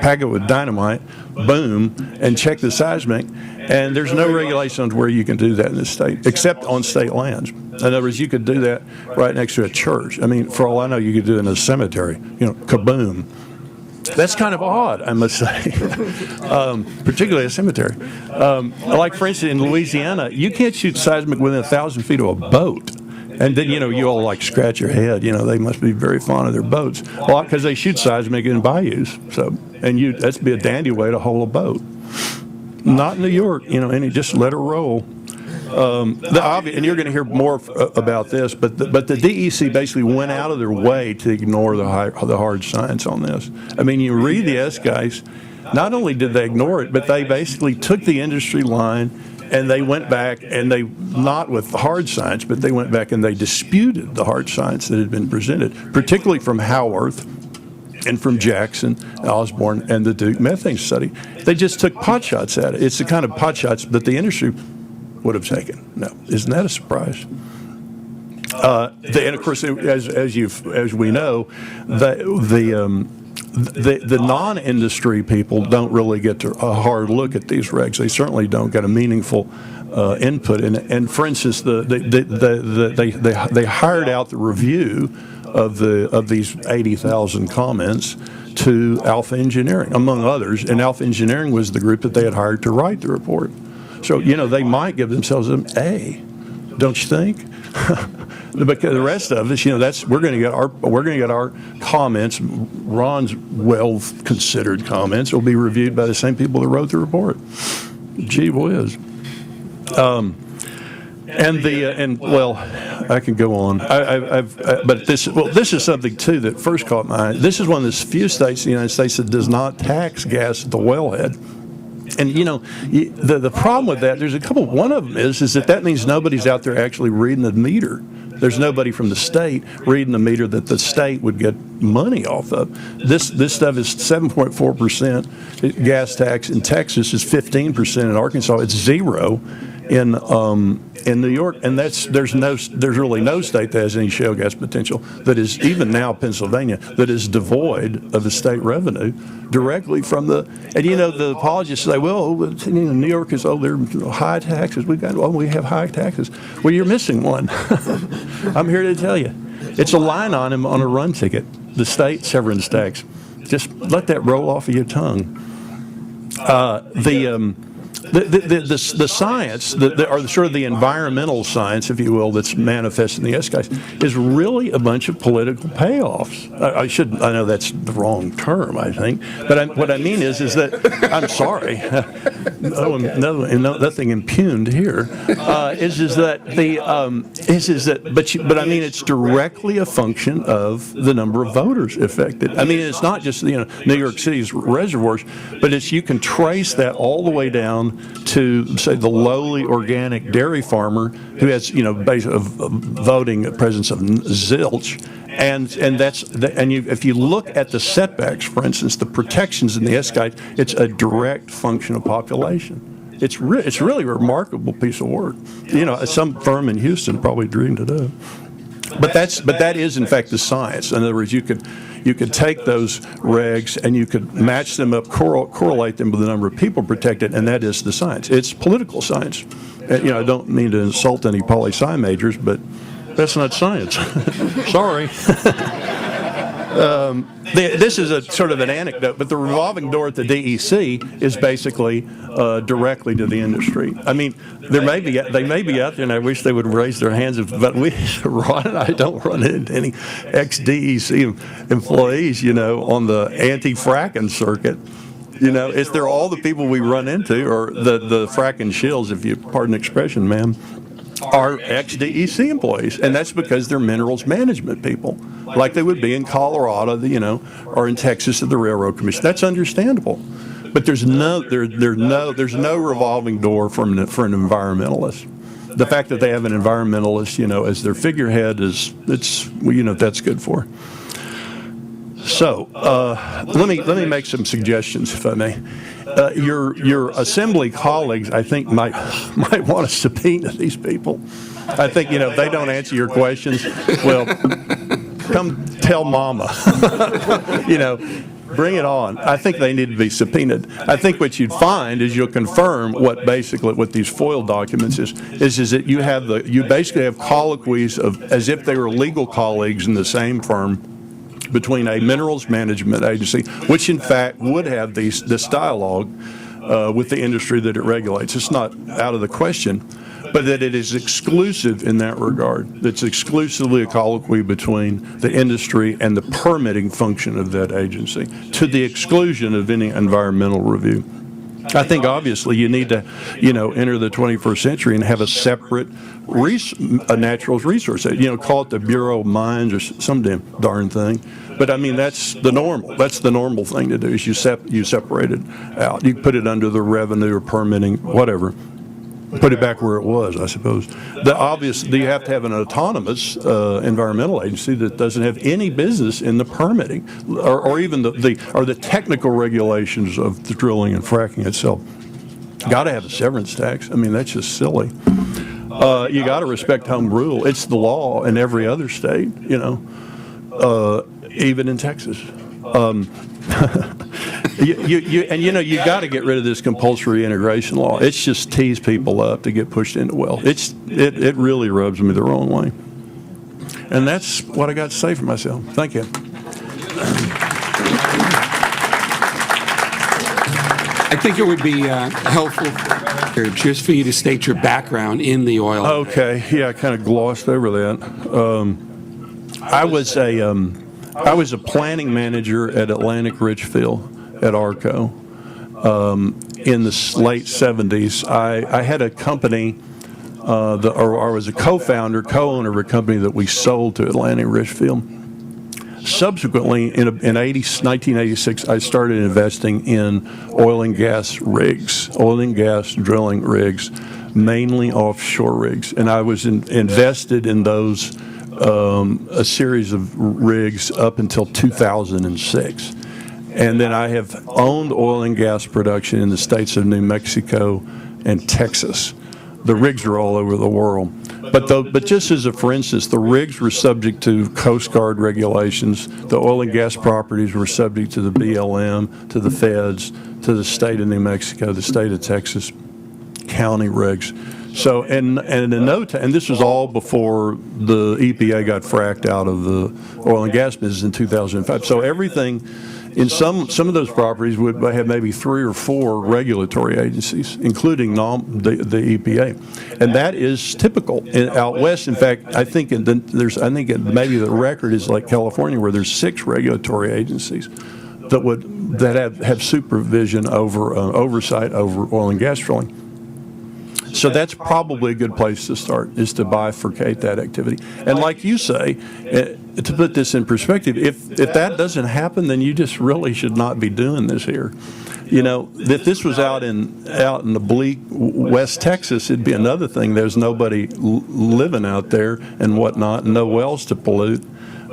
pack it with dynamite, boom, and check the seismic. And there's no regulations where you can do that in this state, except on state lands. In other words, you could do that right next to a church. I mean, for all I know, you could do it in a cemetery. Kaboom. That's kind of odd, I must say, particularly a cemetery. Like, for instance, in Louisiana, you can't shoot seismic within 1,000 feet of a boat. And then, you all scratch your head. They must be very fond of their boats. Well, because they shoot seismic in bayous. That's be a dandy way to hold a boat. Not in New York, and you just let it roll. And you're going to hear more about this, but the DEC basically went out of their way to ignore the hard science on this. I mean, you read the S-Geist, not only did they ignore it, but they basically took the industry line and they went back and not with the hard science, but they went back and they disputed the hard science that had been presented, particularly from Howarth and from Jackson, Osborne, and the Duke methane study. They just took pot shots at it. It's the kind of pot shots that the industry would have taken. No, isn't that a surprise? And of course, as we know, the non-industry people don't really get a hard look at these regs. They certainly don't get a meaningful input in it. And for instance, they hired out the review of these 80,000 comments to Alpha Engineering, among others. And Alpha Engineering was the group that they had hired to write the report. So, they might give themselves an A, don't you think? Because the rest of us, we're going to get our comments. Ron's well-considered comments will be reviewed by the same people that wrote the report. Gee whiz. I can go on. But this is something too that first caught my eye. This is one of the few states in the United States that does not tax gas at the wellhead. And the problem with that, there's a couple. One of them is that means nobody's out there actually reading the meter. There's nobody from the state reading the meter that the state would get money off of. This stuff is 7.4% gas tax in Texas, is 15% in Arkansas. It's 0 in New York, and there's really no state that has any shale gas potential that is, even now Pennsylvania, that is devoid of the state revenue directly from the. And the apologists say, well, New York is they're high taxes. We have high taxes. Well, you're missing one. I'm here to tell you, it's a line on him on a run ticket. The state severance tax. Just let that roll off of your tongue. The science, or sort of the environmental science, if you will, that's manifest in the S-Geist, is really a bunch of political payoffs. I know that's the wrong term, I think, but what I mean is that, I'm sorry, nothing impugned here, but I mean, it's directly a function of the number of voters affected. I mean, it's not just, New York City's reservoirs, but you can trace that all the way down to, say, the lowly organic dairy farmer who has, voting presence of zilch, if you look at the setbacks, for instance, the protections in the S-Geist, it's a direct function of population. It's really a remarkable piece of work. Some firm in Houston probably dreamed it up. But that is in fact the science. In other words, you could you could take those regs and you could match them up, correlate them with the number of people protected, and that is the science. It's political science. I don't mean to insult any poli-sci majors, but that's not science. Sorry. This is a sort of an anecdote, but the revolving door at the DEC is basically directly to the industry. I mean, they may be out there, and I wish they would raise their hands, but Ron and I don't run into any ex-DEC employees, on the anti-fracking circuit. They're all the people we run into, or the fracking shills, if you pardon the expression, ma'am, are ex-DEC employees, and that's because they're minerals management people, like they would be in Colorado, or in Texas at the Railroad Commission. That's understandable, but there's no revolving door for an environmentalist. The fact that they have an environmentalist, as their figurehead that's good for. So let me make some suggestions, if I may. Your assembly colleagues, I think, might want to subpoena these people. I think, if they don't answer your questions, well, come tell mama. Bring it on. I think they need to be subpoenaed. I think what you'd find is you'll confirm what these FOIL documents is that you basically have colloquies as if they were legal colleagues in the same firm between a minerals management agency, which in fact would have this dialogue with the industry that it regulates. It's not out of the question, but that it is exclusive in that regard. It's exclusively a colloquy between the industry and the permitting function of that agency, to the exclusion of any environmental review. I think obviously you need to, enter the 21st century and have a separate natural resource, call it the Bureau of Mines or some darn thing. But I mean, that's the normal thing to do, is you separate it out. You put it under the revenue or permitting, whatever. Put it back where it was, I suppose. You have to have an autonomous environmental agency that doesn't have any business in the permitting or even the technical regulations of the drilling and fracking itself. Got to have a severance tax. I mean, that's just silly. You got to respect home rule. It's the law in every other state, even in Texas. You got to get rid of this compulsory integration law. It's just tease people up to get pushed into well. It really rubs me the wrong way. And that's what I got to say for myself. Thank you.
I think it would be helpful just for you to state your background in the oil.
Okay, yeah, I kind of glossed over that. I was a planning manager at Atlantic Richfield at ARCO in the late 70s. I had a company, I was a co-owner of a company that we sold to Atlantic Richfield. Subsequently, in 1986, I started investing in oil and gas drilling rigs, mainly offshore rigs. And I was invested in those, a series of rigs up until 2006. And then I have owned oil and gas production in the states of New Mexico and Texas. The rigs are all over the world. But just as for instance, the rigs were subject to Coast Guard regulations. The oil and gas properties were subject to the BLM, to the feds, to the state of New Mexico, the state of Texas, county regs. So, and this was all before the EPA got fracked out of the oil and gas business in 2005. So everything, in some of those properties would have maybe 3 or 4 regulatory agencies, including the EPA, and that is typical out west. In fact, I think maybe the record is like California, where there's 6 regulatory agencies that have supervision over oversight over oil and gas drilling. So that's probably a good place to start, is to bifurcate that activity. And like you say, to put this in perspective, if that doesn't happen, then you just really should not be doing this here. If this was out in the bleak West Texas, it'd be another thing. There's nobody living out there and whatnot, and no wells to pollute.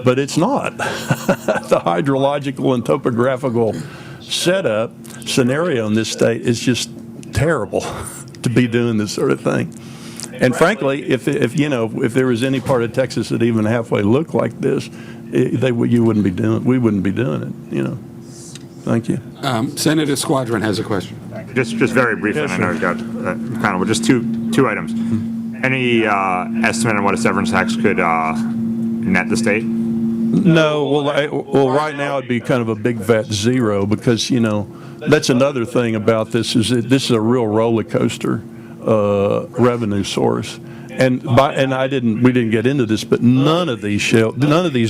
But it's not. The hydrological and topographical scenario in this state is just terrible to be doing this sort of thing. And frankly, if there was any part of Texas that even halfway looked like this, we wouldn't be doing it. Thank you.
Senator Squadron has a question.
Just very briefly,
Yes,
I know
sir.
we've got kind of just two items. Any estimate on what a severance tax could net the state?
No, well, right now it'd be kind of a big fat zero because that's another thing about this is that this is a real roller coaster revenue source, and we didn't get into this, but none of these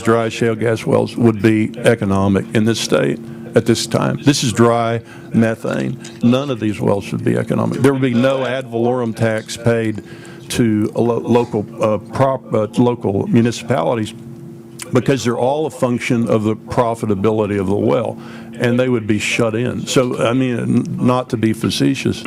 dry shale gas wells would be economic in this state at this time. This is dry methane. None of these wells should be economic. There would be no ad valorem tax paid to local municipalities, because they're all a function of the profitability of the well, and they would be shut in. So, I mean, not to be facetious,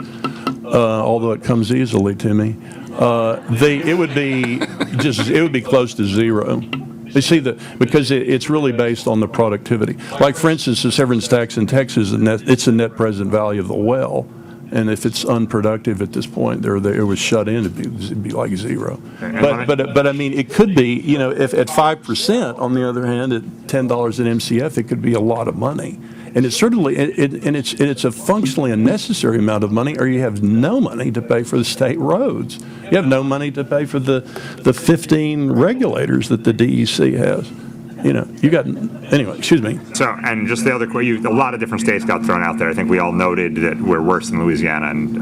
although it comes easily to me, it would be close to zero. You see, because it's really based on the productivity. Like, for instance, the severance tax in Texas, it's a net present value of the well. And if it's unproductive at this point, it was shut in, it'd be like zero. But I mean, it could be, if at 5%, on the other hand, at $10 an MCF, it could be a lot of money. And it's certainly, it's a functionally a necessary amount of money, or you have no money to pay for the state roads. You have no money to pay for the 15 regulators that the DEC has. Anyway, excuse me.
So, and just the other question, a lot of different states got thrown out there. I think we all noted that we're worse than Louisiana, and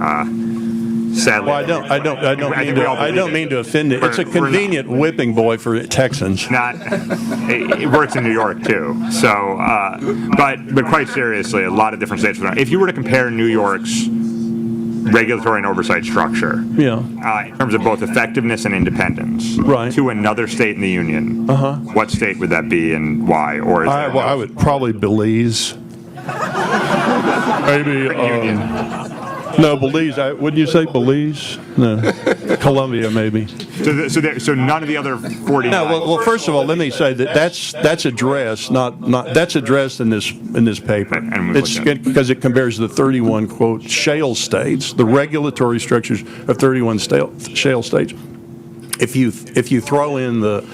sadly.
Well, I don't mean to offend it. It's a convenient whipping boy for Texans.
It works in New York too. So, but quite seriously, a lot of different states. If you were to compare New York's regulatory and oversight structure, in terms of both effectiveness and independence,
right,
to another state in the union, what state would that be and why? Or is
I would probably Belize. Maybe. No, Belize. Wouldn't you say Belize? No, Colombia maybe.
So none of the other 49.
No. Well, first of all, let me say that's addressed that's addressed in this paper. It's because it compares the 31 quote shale states, the regulatory structures of 31 shale states. If you throw in the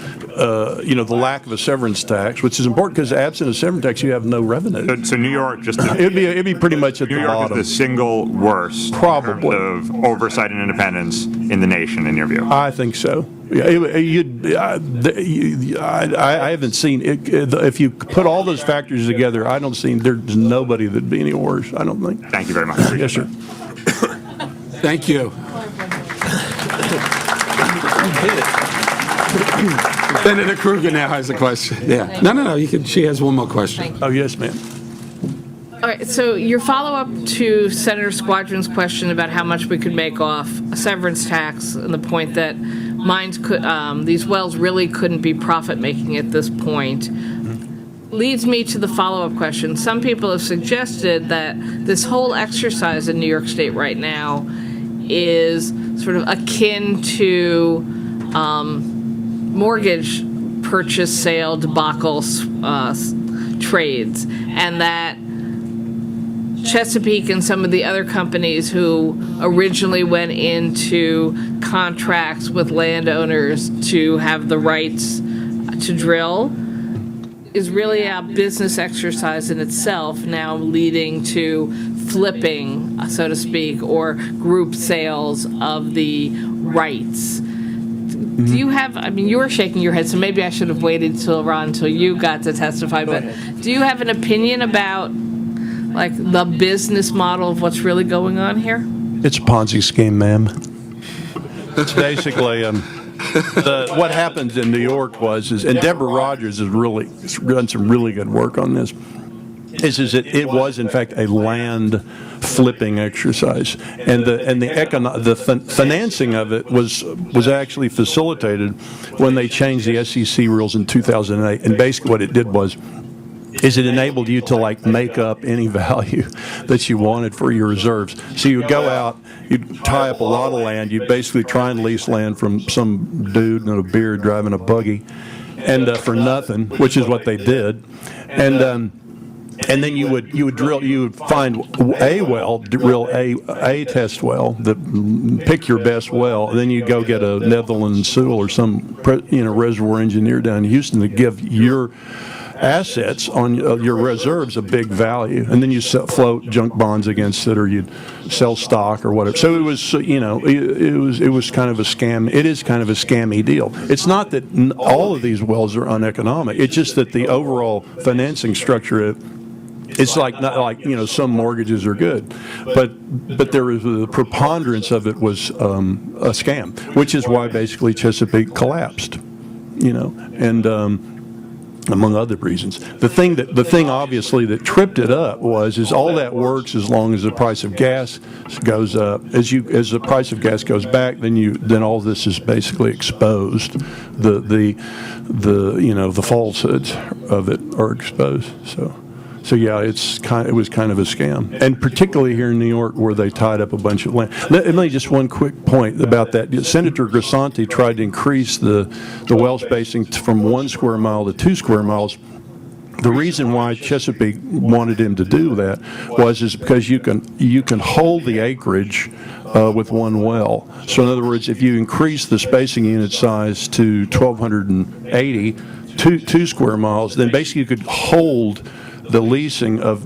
lack of a severance tax, which is important because absent a severance tax, you have no revenue.
So New York,
it'd be pretty much at the bottom.
New York is the single worst,
probably,
of oversight and independence in the nation, in your view.
I think so. I haven't seen it. If you put all those factors together, I don't see there's nobody that'd be any worse. I don't think.
Thank you very much.
Yes, sir.
Thank you. Senator Krueger now has a question. Yeah. No. She has one more question.
Oh, yes, ma'am.
All right, so your follow-up to Senator Squadron's question about how much we could make off a severance tax, and the point that these wells really couldn't be profit-making at this point, leads me to the follow-up question. Some people have suggested that this whole exercise in New York State right now is sort of akin to mortgage purchase sale debacle trades, and that Chesapeake and some of the other companies who originally went into contracts with landowners to have the rights to drill is really a business exercise in itself, now leading to flipping, so to speak, or group sales of the rights. Do you have, you were shaking your head, so maybe I should have waited until you got to testify, but do you have an opinion about the business model of what's really going on here?
It's a Ponzi scheme, ma'am. It's basically what happened in New York and Deborah Rogers has really done some really good work on this. It was in fact a land flipping exercise, and the financing of it was actually facilitated when they changed the SEC rules in 2008. And basically, what it did is it enabled you to make up any value that you wanted for your reserves. So you would go out, you'd tie up a lot of land, you'd basically try and lease land from some dude in a beard driving a buggy, and for nothing, which is what they did. And And then you would find a well, drill a test well, pick your best well, and then you go get a Netherland, Sewell or some reservoir engineer down in Houston to give your assets on your reserves a big value, and then you float junk bonds against it, or you'd sell stock or whatever. So it was, it was kind of a scam. It is kind of a scammy deal. It's not that all of these wells are uneconomic. It's just that the overall financing structure. It's not like some mortgages are good, but there was the preponderance of it was a scam, which is why basically Chesapeake collapsed, and. Among other reasons, the thing obviously that tripped it up is all that works as long as the price of gas goes up. As the price of gas goes back, then all this is basically exposed. The falsehoods of it are exposed. So yeah, it was kind of a scam, and particularly here in New York where they tied up a bunch of land. Let me just one quick point about that. Senator Grisanti tried to increase the well spacing from 1 square mile to 2 square miles. The reason why Chesapeake wanted him to do that is because you can hold the acreage with one well. So in other words, if you increase the spacing unit size to 1,280, 2 square miles, then basically you could hold the leasing of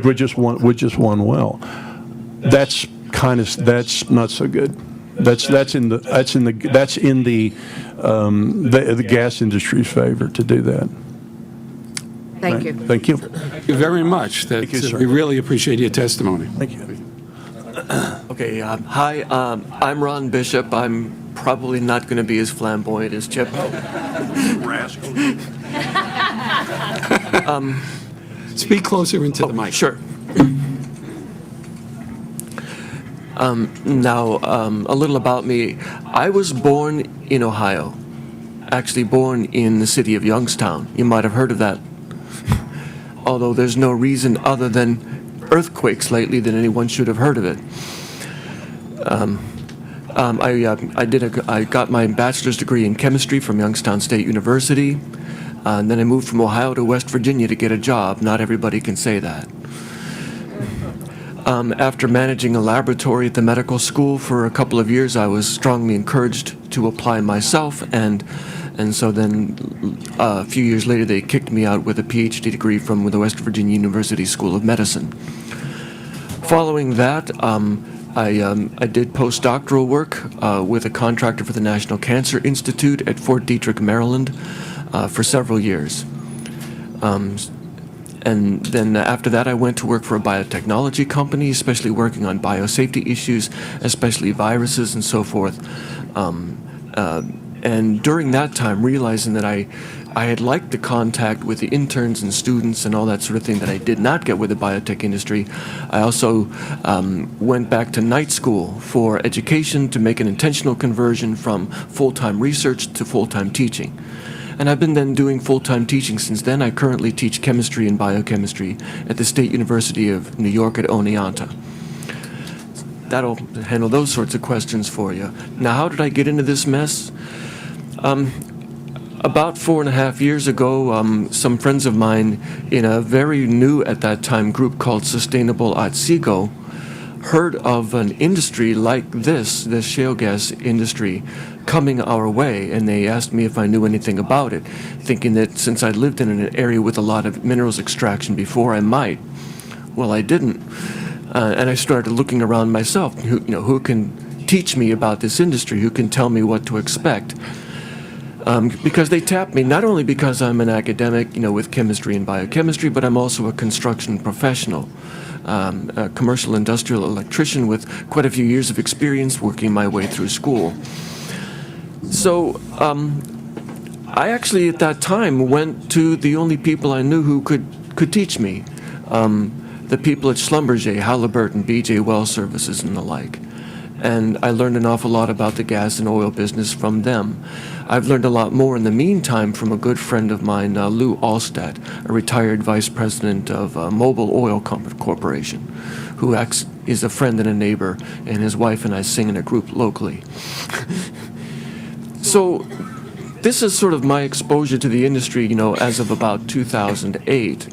with just one well. That's not so good. That's in the gas industry's favor to do that.
Thank you.
Thank you.
Thank you very much.
Thank you, sir.
We really appreciate your testimony.
Thank you.
Okay, hi, I'm Ron Bishop. I'm probably not going to be as flamboyant as Chip.
Rascal.
Speak closer into the mic.
Sure. Now, a little about me. I was born in Ohio, actually born in the city of Youngstown. You might have heard of that. Although there's no reason other than earthquakes lately that anyone should have heard of it. I got my bachelor's degree in chemistry from Youngstown State University. And then I moved from Ohio to West Virginia to get a job. Not everybody can say that. After managing a laboratory at the medical school for a couple of years, I was strongly encouraged to apply myself, and so then a few years later they kicked me out with a PhD degree from the West Virginia University School of Medicine. Following that, I did postdoctoral work with a contractor for the National Cancer Institute at Fort Detrick, Maryland, for several years. And then after that, I went to work for a biotechnology company, especially working on biosafety issues, especially viruses and so forth. And during that time, realizing that I had liked the contact with the interns and students and all that sort of thing that I did not get with the biotech industry, I also went back to night school for education to make an intentional conversion from full-time research to full-time teaching. And I've been then doing full-time teaching since then. I currently teach chemistry and biochemistry at the State University of New York at Oneonta. That'll handle those sorts of questions for you. Now, how did I get into this mess? About 4.5 years ago, some friends of mine in a very new at that time group called Sustainable Otsego heard of an industry like this shale gas industry, coming our way, and they asked me if I knew anything about it, thinking that since I lived in an area with a lot of minerals extraction before, I might. Well, I didn't. And I started looking around myself, who can teach me about this industry, who can tell me what to expect. Because they tapped me, not only because I'm an academic, with chemistry and biochemistry, but I'm also a construction professional, a commercial industrial electrician with quite a few years of experience working my way through school. So I actually at that time went to the only people I knew who could teach me, the people at Schlumberger, Halliburton, BJ Well Services, and the like. And I learned an awful lot about the gas and oil business from them. I've learned a lot more in the meantime from a good friend of mine, Lou Allstadt, a retired vice president of Mobil Oil Corporation, who is a friend and a neighbor, and his wife and I sing in a group locally. So this is sort of my exposure to the industry, as of about 2008.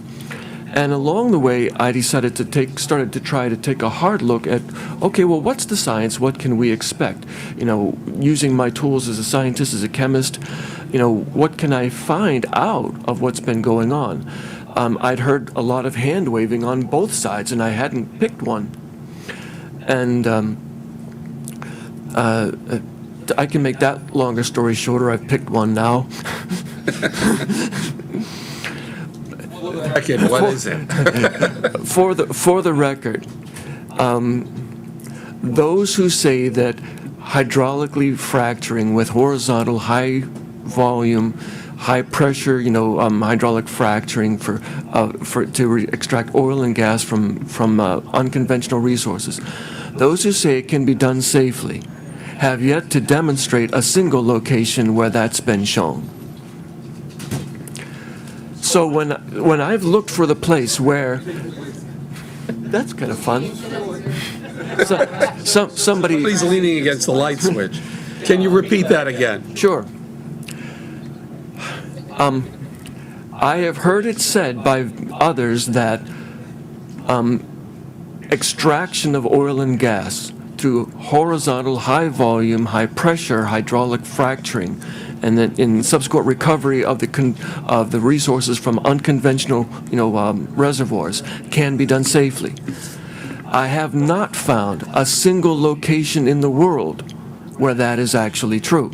And along the way, I decided to started to try to take a hard look at, okay, well, what's the science? What can we expect? Using my tools as a scientist, as a chemist, what can I find out of what's been going on? I'd heard a lot of hand waving on both sides, and I hadn't picked one. And I can make that longer story shorter. I've picked one now.
What is it?
For the record, those who say that hydraulically fracturing with horizontal high volume, high pressure, hydraulic fracturing to extract oil and gas from unconventional resources, those who say it can be done safely have yet to demonstrate a single location where that's been shown. So when I've looked for the place where, that's kind of fun. Somebody.
Somebody's leaning against the light switch. Can you repeat that again?
Sure. I have heard it said by others that extraction of oil and gas through horizontal, high volume, high pressure hydraulic fracturing, and then in subsequent recovery of the resources from unconventional, reservoirs can be done safely. I have not found a single location in the world where that is actually true.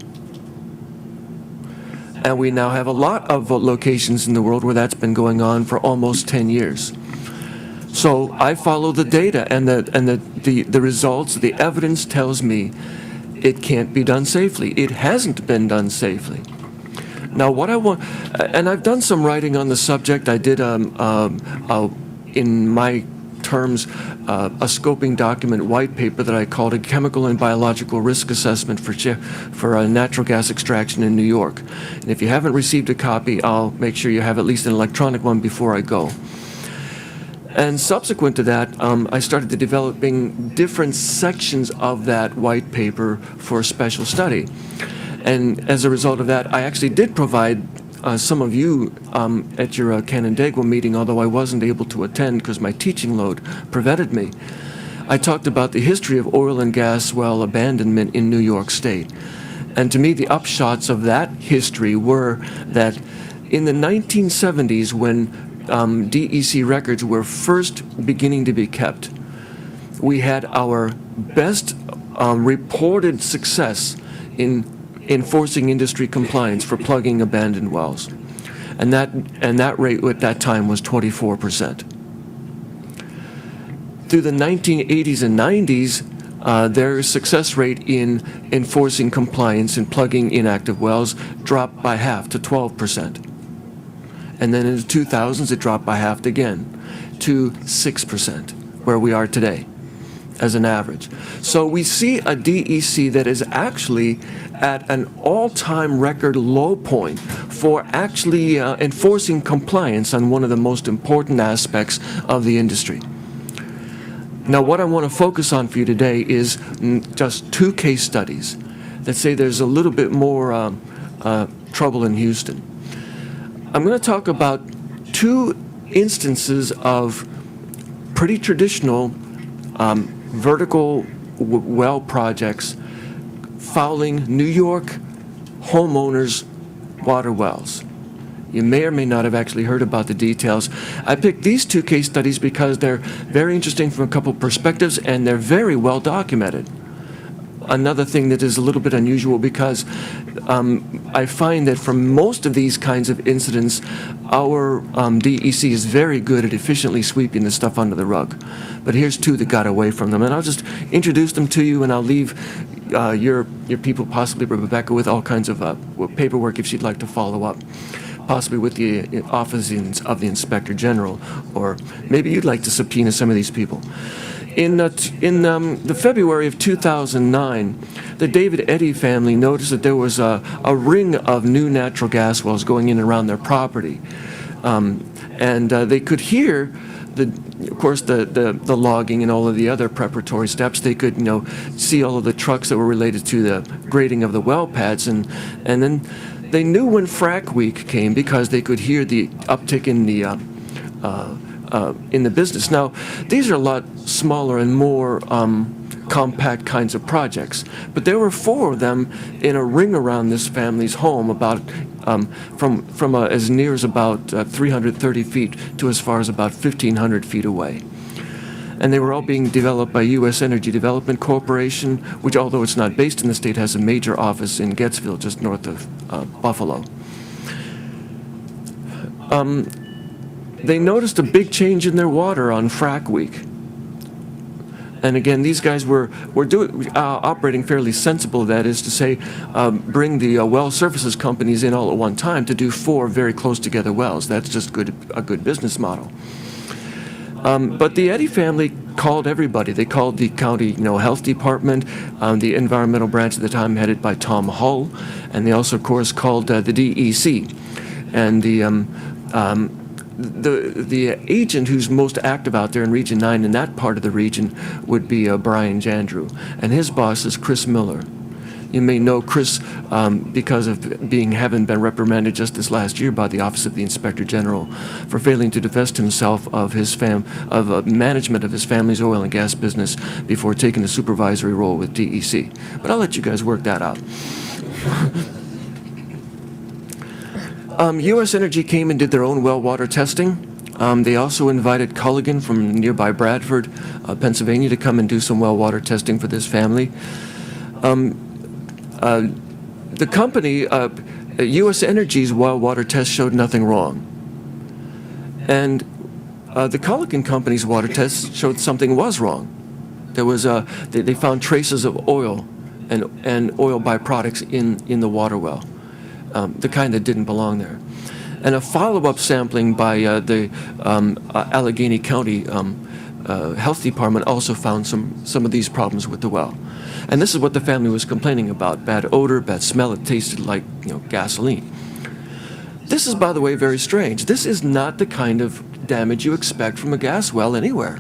And we now have a lot of locations in the world where that's been going on for almost 10 years. So I follow the data, and the results, the evidence tells me it can't be done safely. It hasn't been done safely. Now, what I want, and I've done some writing on the subject. I did, in my terms, a scoping document white paper that I called a chemical and biological risk assessment for natural gas extraction in New York. And if you haven't received a copy, I'll make sure you have at least an electronic one before I go. And subsequent to that, I started developing different sections of that white paper for special study. And as a result of that, I actually did provide some of you at your Canandaigua meeting, although I wasn't able to attend because my teaching load prevented me. I talked about the history of oil and gas well abandonment in New York State. And to me, the upshots of that history were that in the 1970s, when DEC records were first beginning to be kept, we had our best reported success in enforcing industry compliance for plugging abandoned wells. And that rate at that time was 24%. Through the 1980s and 90s, their success rate in enforcing compliance and plugging inactive wells dropped by half to 12%. And then in the 2000s, it dropped by half again to 6%, where we are today as an average. So we see a DEC that is actually at an all-time record low point for actually enforcing compliance on one of the most important aspects of the industry. Now, what I want to focus on for you today is just two case studies that say there's a little bit more trouble in Houston. I'm going to talk about two instances of pretty traditional vertical well projects fouling New York homeowners' water wells. You may or may not have actually heard about the details. I picked these two case studies because they're very interesting from a couple perspectives, and they're very well documented. Another thing that is a little bit unusual, because I find that for most of these kinds of incidents, our DEC is very good at efficiently sweeping the stuff under the rug. But here's two that got away from them, and I'll just introduce them to you, and I'll leave your people, possibly Rebecca, with all kinds of paperwork if she'd like to follow up, possibly with the Office of the Inspector General, or maybe you'd like to subpoena some of these people. In the February of 2009, the David Eddy family noticed that there was a ring of new natural gas wells going in and around their property. And they could hear, of course, the logging and all of the other preparatory steps. They could, see all of the trucks that were related to the grading of the well pads. And then they knew when frac week came, because they could hear the uptick in the in the business. Now, these are a lot smaller and more compact kinds of projects, but there were 4 of them in a ring around this family's home, about from as near as about 330 feet to as far as about 1,500 feet away. And they were all being developed by U.S. Energy Development Corporation, which, although it's not based in the state, has a major office in Gettsville, just north of Buffalo. They noticed a big change in their water on frac week. And again, these guys were operating fairly sensible, that is to say, bring the well services companies in all at one time to do 4 very close together wells. That's just a good business model. But the Eddy family called everybody. They called the county, health department, the environmental branch at the time headed by Tom Hull, and they also, of course, called the DEC. And the agent who's most active out there in Region 9 in that part of the region would be Brian Jandrew, and his boss is Chris Miller. You may know Chris because of having been reprimanded just this last year by the Office of the Inspector General for failing to divest himself of management of his family's oil and gas business before taking a supervisory role with DEC. But I'll let you guys work that out. U.S. Energy came and did their own well water testing. They also invited Culligan from nearby Bradford, Pennsylvania, to come and do some well water testing for this family. The company, U.S. Energy's well water test showed nothing wrong. And the Culligan Company's water test showed something was wrong. There was they found traces of oil and oil byproducts in the water well, the kind that didn't belong there. And a follow-up sampling by the Allegheny County Health Department also found some of these problems with the well. And this is what the family was complaining about: bad odor, bad smell. It tasted like gasoline. This is, by the way, very strange. This is not the kind of damage you expect from a gas well anywhere,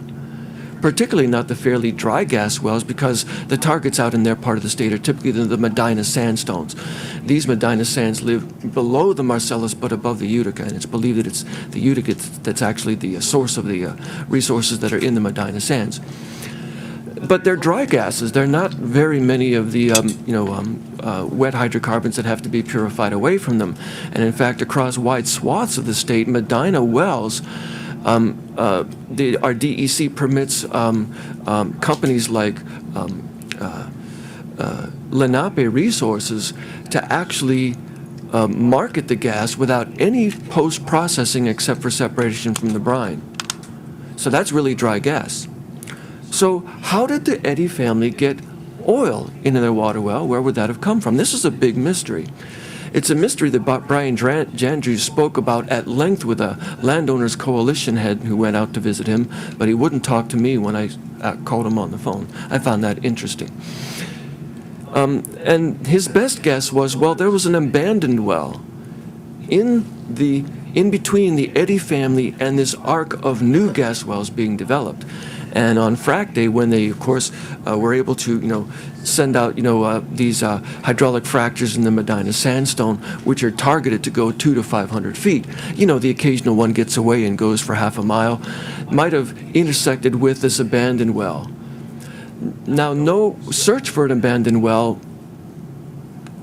particularly not the fairly dry gas wells, because the targets out in their part of the state are typically the Medina sandstones. These Medina sands live below the Marcellus but above the Utica, and it's believed that it's the Utica that's actually the source of the resources that are in the Medina sands. But they're dry gases. There are not very many of the wet hydrocarbons that have to be purified away from them. And in fact, across wide swaths of the state, Medina wells, our DEC permits companies like Lenape Resources to actually market the gas without any post-processing except for separation from the brine. So that's really dry gas. So how did the Eddy family get oil into their water well? Where would that have come from? This is a big mystery. It's a mystery that Brian Jandrew spoke about at length with a landowners coalition head who went out to visit him, but he wouldn't talk to me when I called him on the phone. I found that interesting. And his best guess was, well, there was an abandoned well in between the Eddy family and this arc of new gas wells being developed. And on frac day, when they, of course, were able to, send out, these hydraulic fractures in the Medina sandstone, which are targeted to go 200 to 500 feet. The occasional one gets away and goes for half a mile, might have intersected with this abandoned well. Now, no search for an abandoned well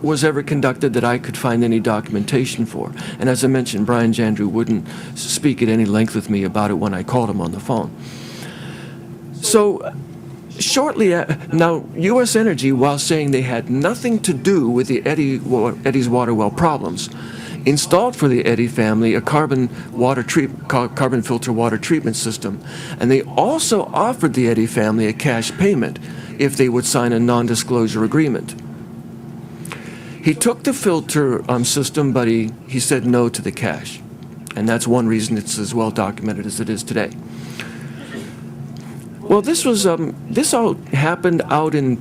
was ever conducted that I could find any documentation for. And as I mentioned, Brian Jandrew wouldn't speak at any length with me about it when I called him on the phone. So shortly, now U.S. Energy, while saying they had nothing to do with the Eddy's water well problems, installed for the Eddy family a carbon filter water treatment system, and they also offered the Eddy family a cash payment if they would sign a non-disclosure agreement. He took the filter system, but he said no to the cash, and that's one reason it's as well documented as it is today. Well, this all happened out in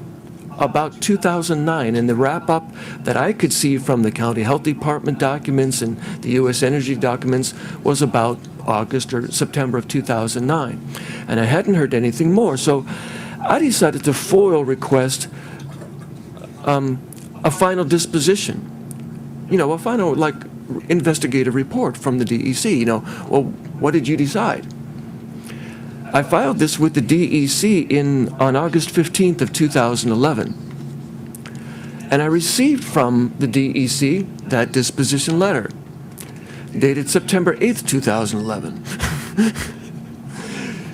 about 2009, and the wrap-up that I could see from the County Health Department documents and the U.S. Energy documents was about August or September of 2009, and I hadn't heard anything more. So I decided to FOIL request a final disposition, a final investigative report from the DEC. Well, what did you decide? I filed this with the DEC on August 15th of 2011. And I received from the DEC that disposition letter, dated September 8th, 2011.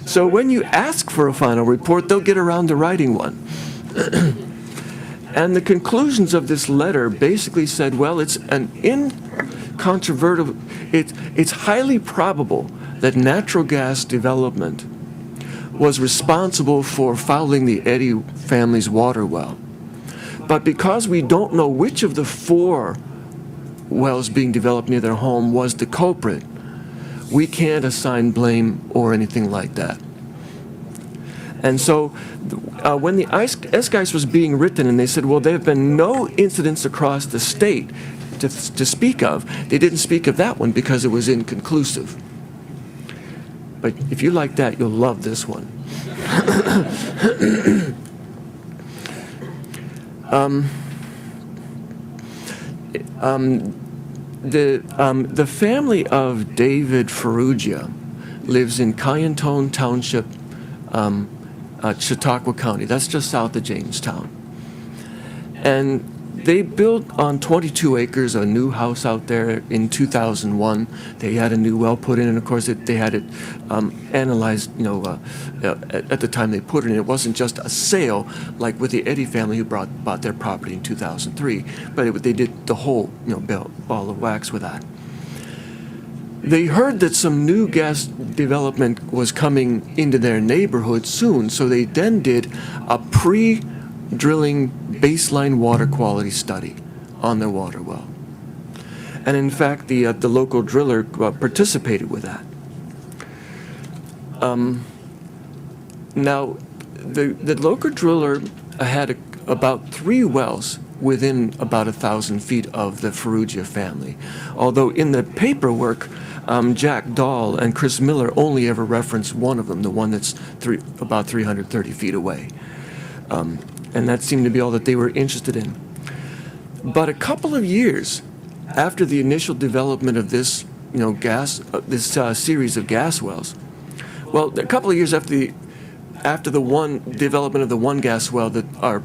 So when you ask for a final report, they'll get around to writing one. And the conclusions of this letter basically said, well, it's an incontrovertible, it's highly probable that natural gas development was responsible for fouling the Eddy family's water well. But because we don't know which of the 4 wells being developed near their home was the culprit, we can't assign blame or anything like that. And so when the SGICE was being written and they said, well, there have been no incidents across the state to speak of, they didn't speak of that one because it was inconclusive. But if you like that, you'll love this one. The family of David Ferrugia lives in Cayentone Township, Chautauqua County. That's just south of Jamestown. And they built on 22 acres a new house out there in 2001. They had a new well put in, and of course they had it analyzed, at the time they put it in. It wasn't just a sale like with the Eddy family who bought their property in 2003, but they did the whole, ball of wax with that. They heard that some new gas development was coming into their neighborhood soon, so they then did a pre-drilling baseline water quality study on their water well. And in fact, the local driller participated with that. Now, the local driller had about 3 wells within about 1,000 feet of the Ferrugia family, although in the paperwork, Jack Dahl and Chris Miller only ever referenced one of them, the one that's about 330 feet away. And that seemed to be all that they were interested in. But a couple of years after the initial development of this, series of gas wells, well, a couple of years after the one development of the one gas well that our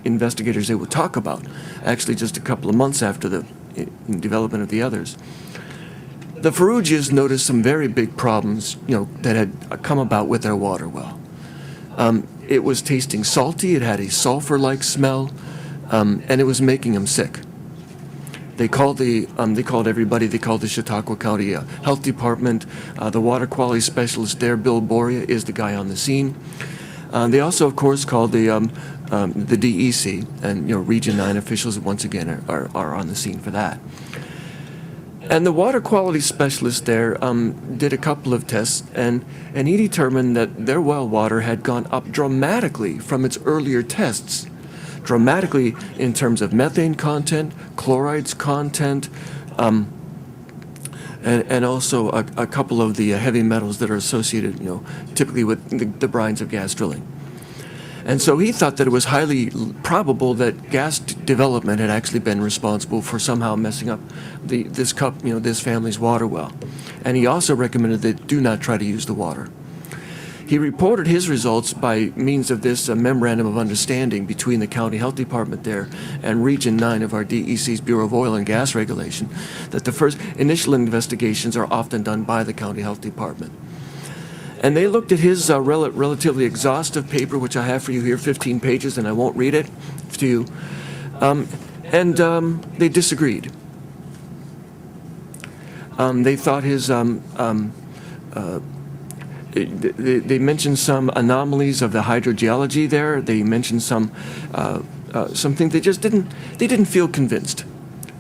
investigators they will talk about, actually just a couple of months after the development of the others, the Ferrugias noticed some very big problems, that had come about with their water well. It was tasting salty, it had a sulfur-like smell, and it was making them sick. They called everybody. They called the Chautauqua County Health Department. The water quality specialist there, Bill Boria, is the guy on the scene. They also, of course, called the DEC, and Region 9 officials once again are on the scene for that. And the water quality specialist there did a couple of tests, and he determined that their well water had gone up dramatically from its earlier tests. Dramatically in terms of methane content, chlorides content, and also a couple of the heavy metals that are associated, typically with the brines of gas drilling. And so he thought that it was highly probable that gas development had actually been responsible for somehow messing up this family's water well. And he also recommended that do not try to use the water. He reported his results by means of this memorandum of understanding between the county health department there and Region 9 of our DEC's Bureau of Oil and Gas Regulation, that the first initial investigations are often done by the county health department. And they looked at his relatively exhaustive paper, which I have for you here, 15 pages, and I won't read it to you, and they disagreed. They thought his they mentioned some anomalies of the hydrogeology there. They mentioned something they just didn't feel convinced.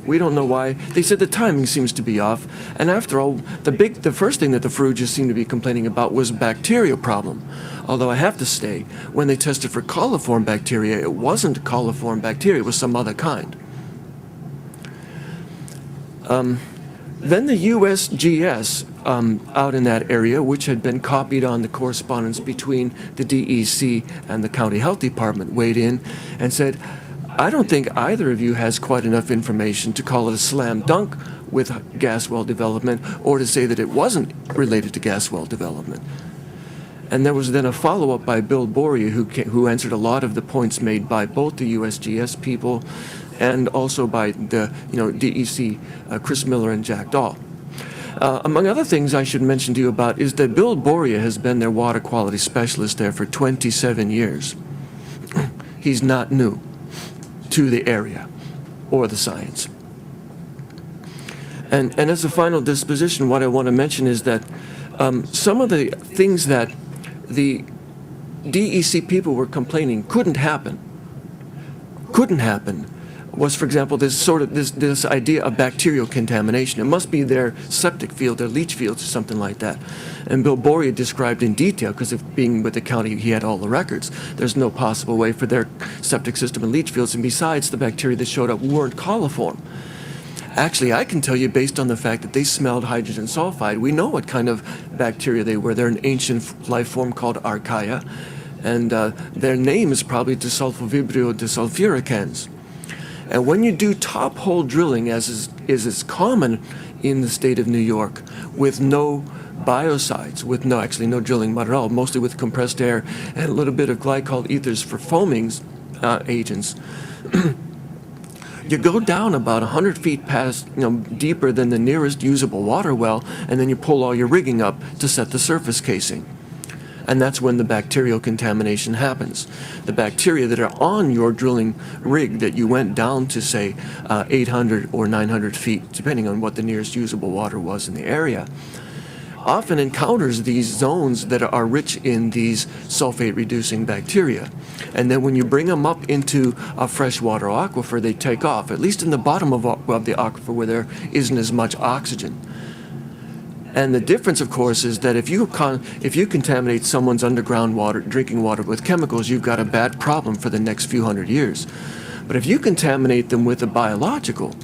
We don't know why. They said the timing seems to be off. And after all, the first thing that the Ferrugias seemed to be complaining about was a bacterial problem. Although I have to say, when they tested for coliform bacteria, it wasn't coliform bacteria, it was some other kind. Then the USGS out in that area, which had been copied on the correspondence between the DEC and the county health department, weighed in and said, I don't think either of you has quite enough information to call it a slam dunk with gas well development or to say that it wasn't related to gas well development. And there was then a follow-up by Bill Boria, who answered a lot of the points made by both the USGS people and also by the DEC, Chris Miller and Jack Dahl. Among other things I should mention to you about is that Bill Boria has been their water quality specialist there for 27 years. He's not new to the area or the science. And as a final disposition, what I want to mention is that some of the things that the DEC people were complaining couldn't happen, was, for example, this idea of bacterial contamination. It must be their septic field, their leach fields, or something like that. And Bill Boria described in detail, because of being with the county, he had all the records. There's no possible way for their septic system and leach fields, and besides, the bacteria that showed up weren't coliform. Actually, I can tell you, based on the fact that they smelled hydrogen sulfide, we know what kind of bacteria they were. They're an ancient life form called Archaea, and their name is probably Desulfovibrio desulfuricans. And when you do top hole drilling, as is common in the state of New York, with no biocides, with no drilling mud at all, mostly with compressed air and a little bit of glycol ethers for foaming agents, you go down about 100 feet past, deeper than the nearest usable water well, and then you pull all your rigging up to set the surface casing. And that's when the bacterial contamination happens. The bacteria that are on your drilling rig that you went down to, say, 800 or 900 feet, depending on what the nearest usable water was in the area, often encounters these zones that are rich in these sulfate-reducing bacteria. And then when you bring them up into a freshwater aquifer, they take off, at least in the bottom of the aquifer where there isn't as much oxygen. And the difference, of course, is that if you contaminate someone's underground water, drinking water with chemicals, you've got a bad problem for the next few hundred years. But if you contaminate them with a biological,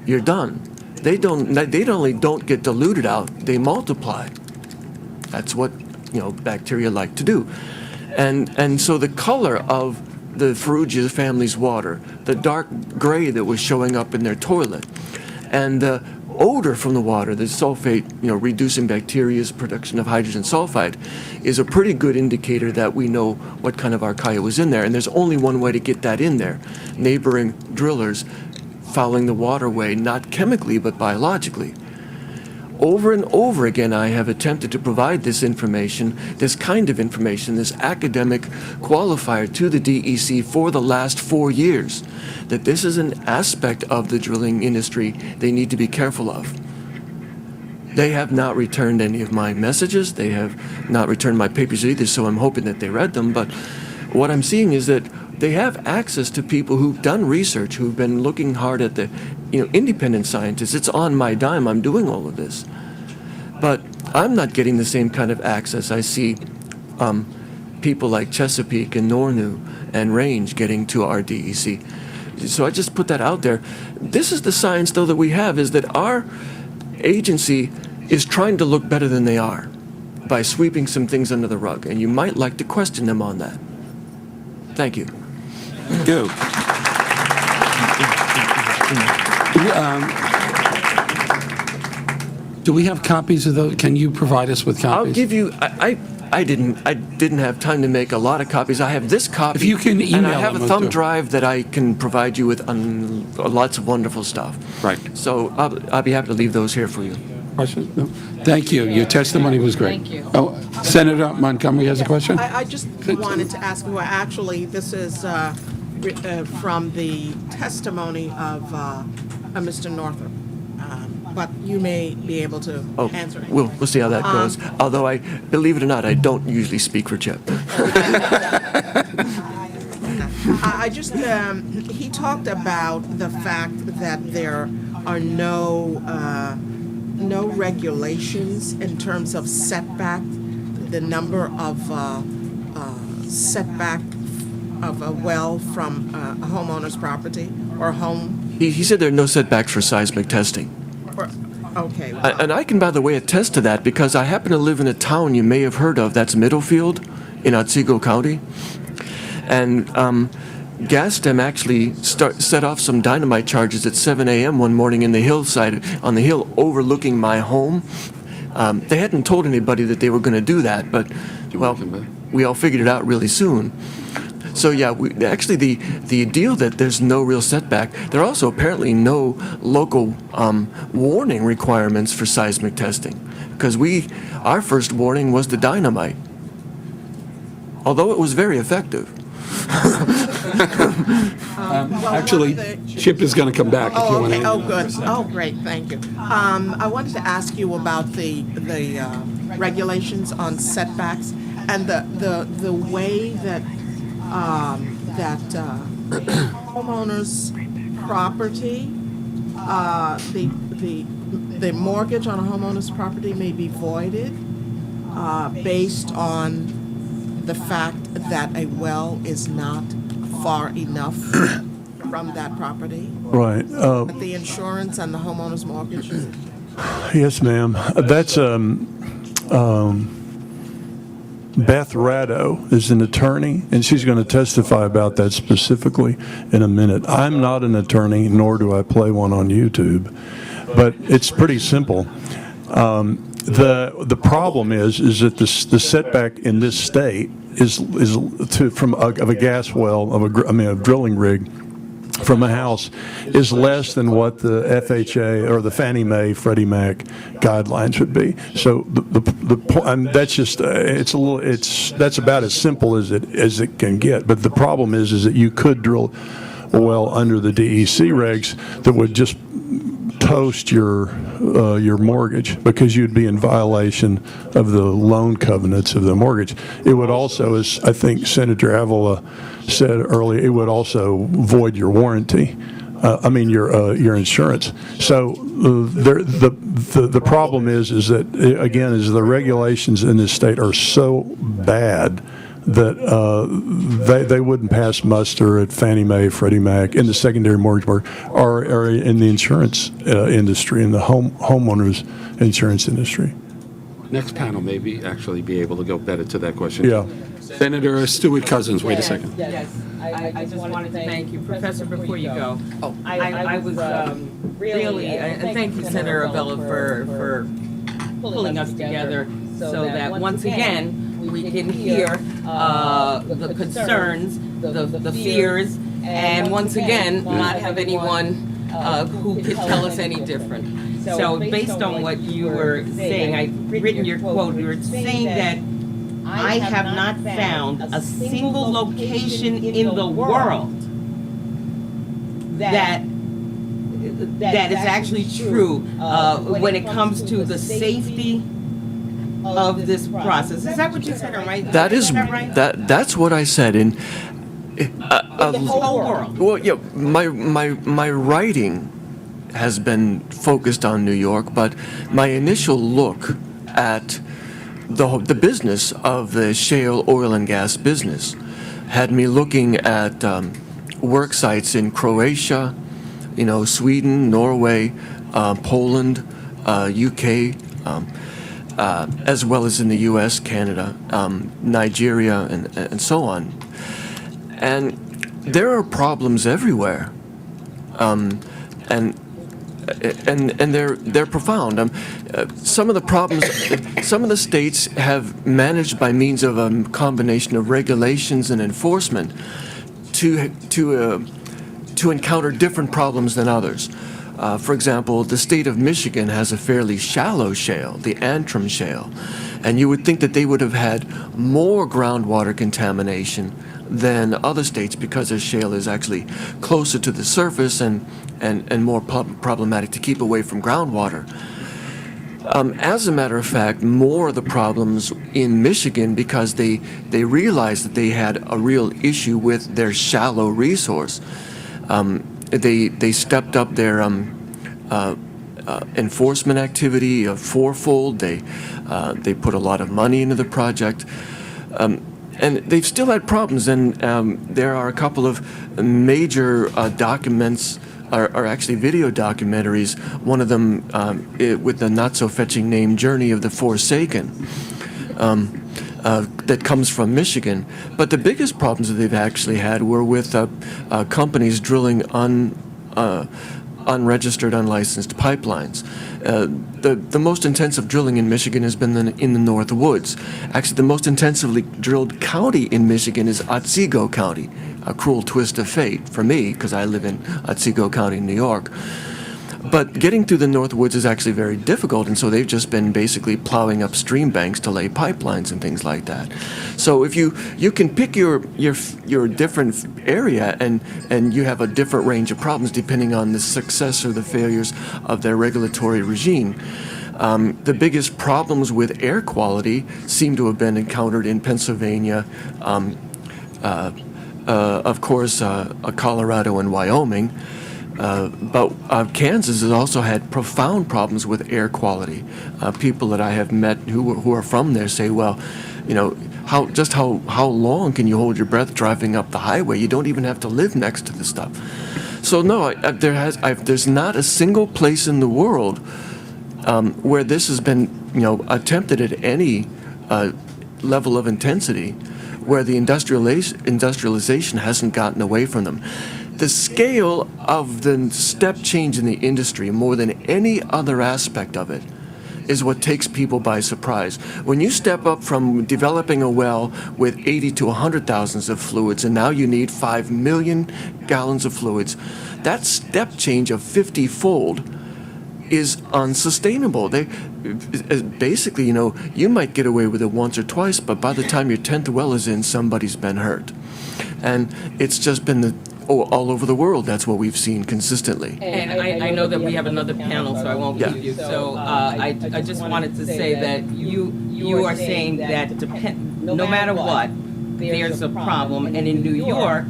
you're done. They not only don't get diluted out, they multiply. That's what bacteria like to do. And so the color of the Ferrugia family's water, the dark gray that was showing up in their toilet, and the odor from the water, the sulfate, reducing bacteria's production of hydrogen sulfide, is a pretty good indicator that we know what kind of archaea was in there. And there's only one way to get that in there. Neighboring drillers following the waterway, not chemically, but biologically. Over and over again, I have attempted to provide this information, this kind of information, this academic qualifier to the DEC for the last 4 years, that this is an aspect of the drilling industry they need to be careful of. They have not returned any of my messages. They have not returned my papers either, so I'm hoping that they read them. But what I'm seeing is that they have access to people who've done research, who've been looking hard at the independent scientists. It's on my dime. I'm doing all of this. But I'm not getting the same kind of access. I see people like Chesapeake and Nornu and Range getting to our DEC. So I just put that out there. This is the science, though, that we have, is that our agency is trying to look better than they are by sweeping some things under the rug. And you might like to question them on that. Thank you.
Thank you. Do we have copies of those? Can you provide us with copies?
I'll give you. I didn't have time to make a lot of copies. I have this copy.
If you can email
and I have
them,
a thumb
too.
drive that I can provide you with lots of wonderful stuff.
Right.
So I'll be happy to leave those here for you.
Questions? No? Thank you. Your testimony was great.
Thank you.
Oh, Senator Montgomery has a question?
I just wanted to ask you, actually, this is from the testimony of Mr. Northrop, but you may be able to answer it.
We'll see how that goes. Although believe it or not, I don't usually speak for Chip.
I just, he talked about the fact that there are no regulations in terms of setback, the number of setback of a well from a homeowner's property or home.
He said there are no setbacks for seismic testing.
Okay.
And I can, by the way, attest to that because I happen to live in a town you may have heard of. That's Middlefield in Otsego County. And Gastem actually set off some dynamite charges at 7 a.m. one morning in the hillside, on the hill overlooking my home, They hadn't told anybody that they were going to do that, but, well, we all figured it out really soon. So yeah, actually the deal that there's no real setback, there are also apparently no local warning requirements for seismic testing, because our first warning was the dynamite, although it was very effective.
Actually, Chip is going to come back if you
Oh,
want to.
okay, oh, good, oh, great, thank you. I wanted to ask you about the regulations on setbacks and the way that homeowners' property, the mortgage on a homeowner's property may be voided based on the fact that a well is not far enough from that property?
Right.
But the insurance and the homeowner's mortgage?
Yes, ma'am. That's Beth Ratto is an attorney, and she's going to testify about that specifically in a minute. I'm not an attorney, nor do I play one on YouTube, but it's pretty simple. The problem is that the setback in this state is from a gas well a drilling rig from a house is less than what the FHA or the Fannie Mae Freddie Mac guidelines would be. So and that's just that's about as simple as it can get. But the problem is that you could drill a well under the DEC regs that would just toast your mortgage, because you'd be in violation of the loan covenants of the mortgage. It would also, as I think Senator Avila said earlier, it would also void your warranty. Your insurance. So the problem is that again is the regulations in this state are so bad that they wouldn't pass muster at Fannie Mae, Freddie Mac, in the secondary mortgage market, or in the insurance industry, in the homeowners insurance industry.
Next panel may actually be able to go better to that question.
Yeah.
Senator Stuart Cousins, wait a second.
Yes, I just wanted to thank you, Professor, before you go. I was really, and thank you, Senator Avila, for pulling us together so that once again, we can hear the concerns, the fears, and once again, not have anyone who could tell us any different. So based on what you were saying, I've written your quote, you were saying that I have not found a single location in the world that is actually true when it comes to the safety of this process. Is that what you said, right?
That's what I said in
the whole world.
Well, yeah, my writing has been focused on New York, but my initial look at the business of the shale oil and gas business had me looking at work sites in Croatia, Sweden, Norway, Poland, UK, as well as in the U.S., Canada, Nigeria, and so on. And there are problems everywhere, and they're profound. Some of the problems, some of the states have managed by means of a combination of regulations and enforcement to encounter different problems than others. For example, the state of Michigan has a fairly shallow shale, the Antrim Shale, and you would think that they would have had more groundwater contamination than other states because their shale is actually closer to the surface and more problematic to keep away from groundwater. As a matter of fact, more of the problems in Michigan because they realized that they had a real issue with their shallow resource. They stepped up their enforcement activity fourfold. They put a lot of money into the project. And they've still had problems, and there are a couple of major documents, or actually video documentaries, one of them with the not-so-fetching name Journey of the Forsaken, that comes from Michigan. But the biggest problems that they've actually had were with companies drilling unregistered, unlicensed pipelines. The most intensive drilling in Michigan has been in the North Woods. Actually, the most intensively drilled county in Michigan is Otsego County, a cruel twist of fate for me because I live in Otsego County, New York. But getting through the North Woods is actually very difficult, and so they've just been basically plowing up stream banks to lay pipelines and things like that. So if you can pick your different area, and you have a different range of problems depending on the success or the failures of their regulatory regime. The biggest problems with air quality seem to have been encountered in Pennsylvania, of course, Colorado and Wyoming. But Kansas has also had profound problems with air quality. People that I have met who are from there say, well, you know, how long can you hold your breath driving up the highway? You don't even have to live next to the stuff. So no, there's not a single place in the world where this has been, you know, attempted at any level of intensity, where the industrialization hasn't gotten away from them. The scale of the step change in the industry, more than any other aspect of it, is what takes people by surprise. When you step up from developing a well with 80 to 100,000 of fluids, and now you need 5 million gallons of fluids, that step change of 50-fold is unsustainable. Basically, you know, you might get away with it once or twice, but by the time your 10th well is in, somebody's been hurt. And it's just been all over the world. That's what we've seen consistently.
And I know that we have another panel, so I won't keep you. So I just wanted to say that you are saying that no matter what, there's a problem. And in New York,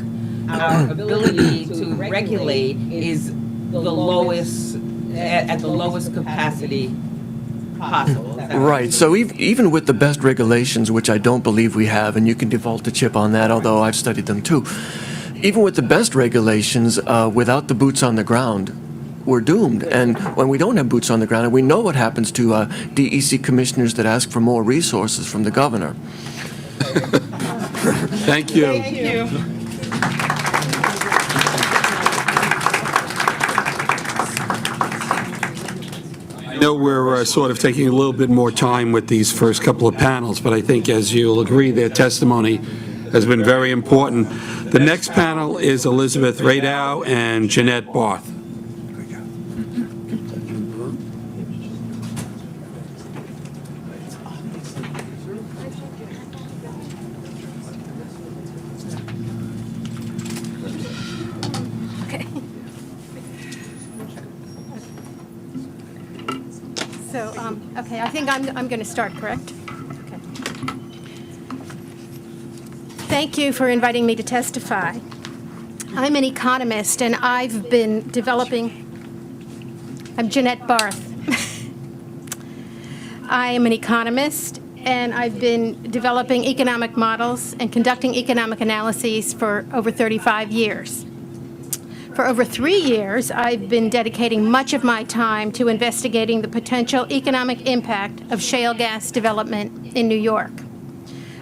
our ability to regulate is the lowest, at the lowest capacity possible.
Right. So even with the best regulations, which I don't believe we have, and you can default to Chip on that, although I've studied them too, even with the best regulations, without the boots on the ground, we're doomed. And when we don't have boots on the ground, and we know what happens to DEC commissioners that ask for more resources from the governor.
Thank you.
Thank you.
I know we're sort of taking a little bit more time with these first couple of panels, but I think, as you'll agree, their testimony has been very important. The next panel is Elizabeth Radow and Jeanette Barth.
Okay, I think I'm going to start, correct? Okay. Thank you for inviting me to testify. I'm an economist, and I've been developing... I'm Jeanette Barth. I am an economist, and I've been developing economic models and conducting economic analyses for over 35 years. For over 3 years, I've been dedicating much of my time to investigating the potential economic impact of shale gas development in New York.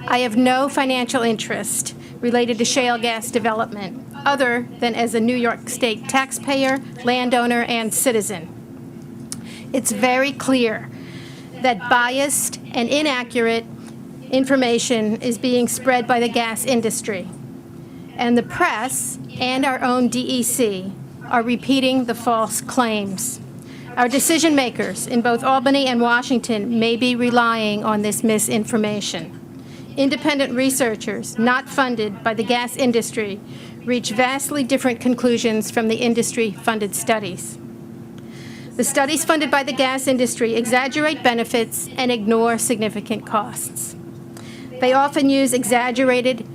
I have no financial interest related to shale gas development, other than as a New York State taxpayer, landowner, and citizen. It's very clear that biased and inaccurate information is being spread by the gas industry, and the press and our own DEC are repeating the false claims. Our decision makers in both Albany and Washington may be relying on this misinformation. Independent researchers not funded by the gas industry reach vastly different conclusions from the industry-funded studies. The studies funded by the gas industry exaggerate benefits and ignore significant costs. They often use exaggerated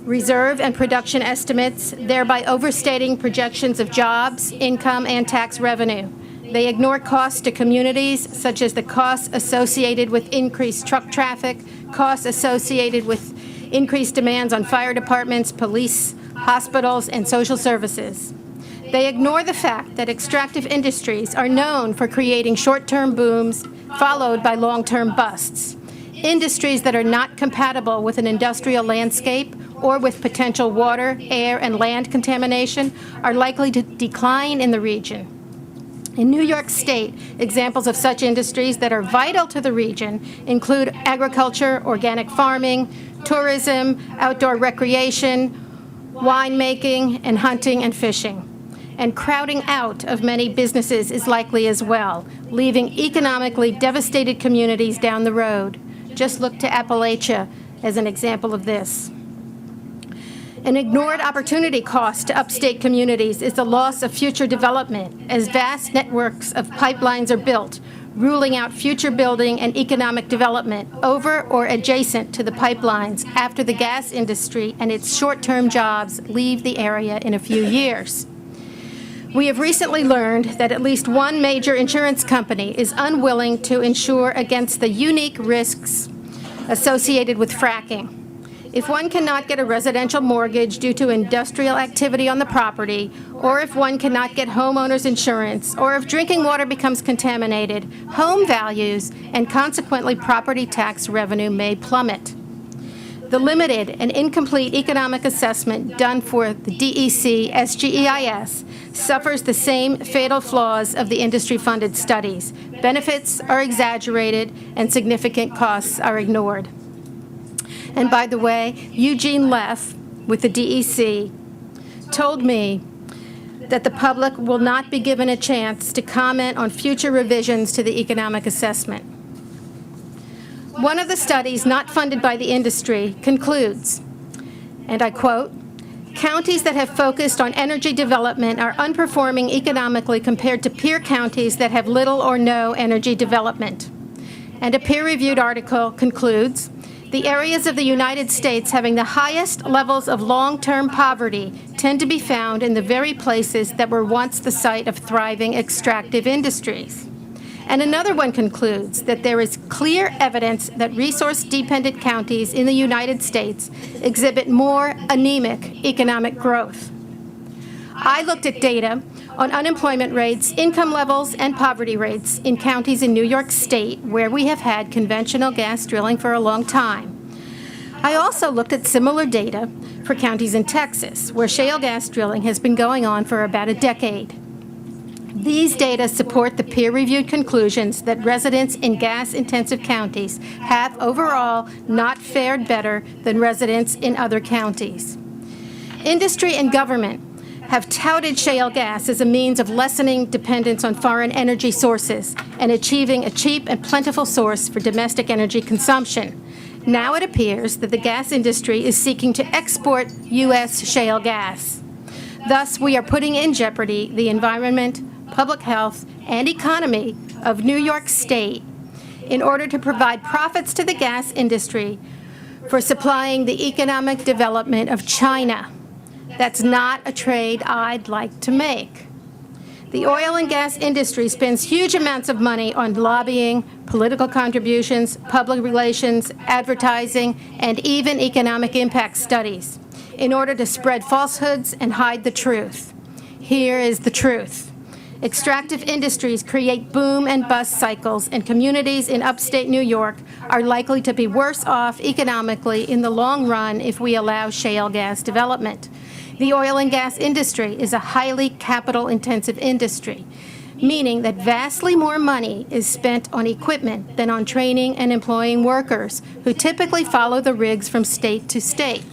reserve and production estimates, thereby overstating projections of jobs, income, and tax revenue. They ignore costs to communities, such as the costs associated with increased truck traffic, costs associated with increased demands on fire departments, police, hospitals, and social services. They ignore the fact that extractive industries are known for creating short-term booms followed by long-term busts. Industries that are not compatible with an industrial landscape or with potential water, air, and land contamination are likely to decline in the region. In New York State, examples of such industries that are vital to the region include agriculture, organic farming, tourism, outdoor recreation, winemaking, and hunting and fishing. And crowding out of many businesses is likely as well, leaving economically devastated communities down the road. Just look to Appalachia as an example of this. An ignored opportunity cost to upstate communities is the loss of future development as vast networks of pipelines are built, ruling out future building and economic development over or adjacent to the pipelines after the gas industry and its short-term jobs leave the area in a few years. We have recently learned that at least one major insurance company is unwilling to insure against the unique risks associated with fracking. If one cannot get a residential mortgage due to industrial activity on the property, or if one cannot get homeowners insurance, or if drinking water becomes contaminated, home values and consequently property tax revenue may plummet. The limited and incomplete economic assessment done for the DEC SGEIS suffers the same fatal flaws of the industry-funded studies. Benefits are exaggerated and significant costs are ignored. And by the way, Eugene Leff with the DEC told me that the public will not be given a chance to comment on future revisions to the economic assessment. One of the studies not funded by the industry concludes, and I quote, "Counties that have focused on energy development are underperforming economically compared to peer counties that have little or no energy development." And a peer-reviewed article concludes, "The areas of the United States having the highest levels of long-term poverty tend to be found in the very places that were once the site of thriving extractive industries." And another one concludes that there is clear evidence that resource-dependent counties in the United States exhibit more anemic economic growth. I looked at data on unemployment rates, income levels, and poverty rates in counties in New York State where we have had conventional gas drilling for a long time. I also looked at similar data for counties in Texas, where shale gas drilling has been going on for about a decade. These data support the peer-reviewed conclusions that residents in gas-intensive counties have overall not fared better than residents in other counties. Industry and government have touted shale gas as a means of lessening dependence on foreign energy sources and achieving a cheap and plentiful source for domestic energy consumption. Now it appears that the gas industry is seeking to export U.S. shale gas. Thus, we are putting in jeopardy the environment, public health, and economy of New York State in order to provide profits to the gas industry for supplying the economic development of China. That's not a trade I'd like to make. The oil and gas industry spends huge amounts of money on lobbying, political contributions, public relations, advertising, and even economic impact studies in order to spread falsehoods and hide the truth. Here is the truth. Extractive industries create boom and bust cycles, and communities in upstate New York are likely to be worse off economically in the long run if we allow shale gas development. The oil and gas industry is a highly capital-intensive industry, meaning that vastly more money is spent on equipment than on training and employing workers, who typically follow the rigs from state to state.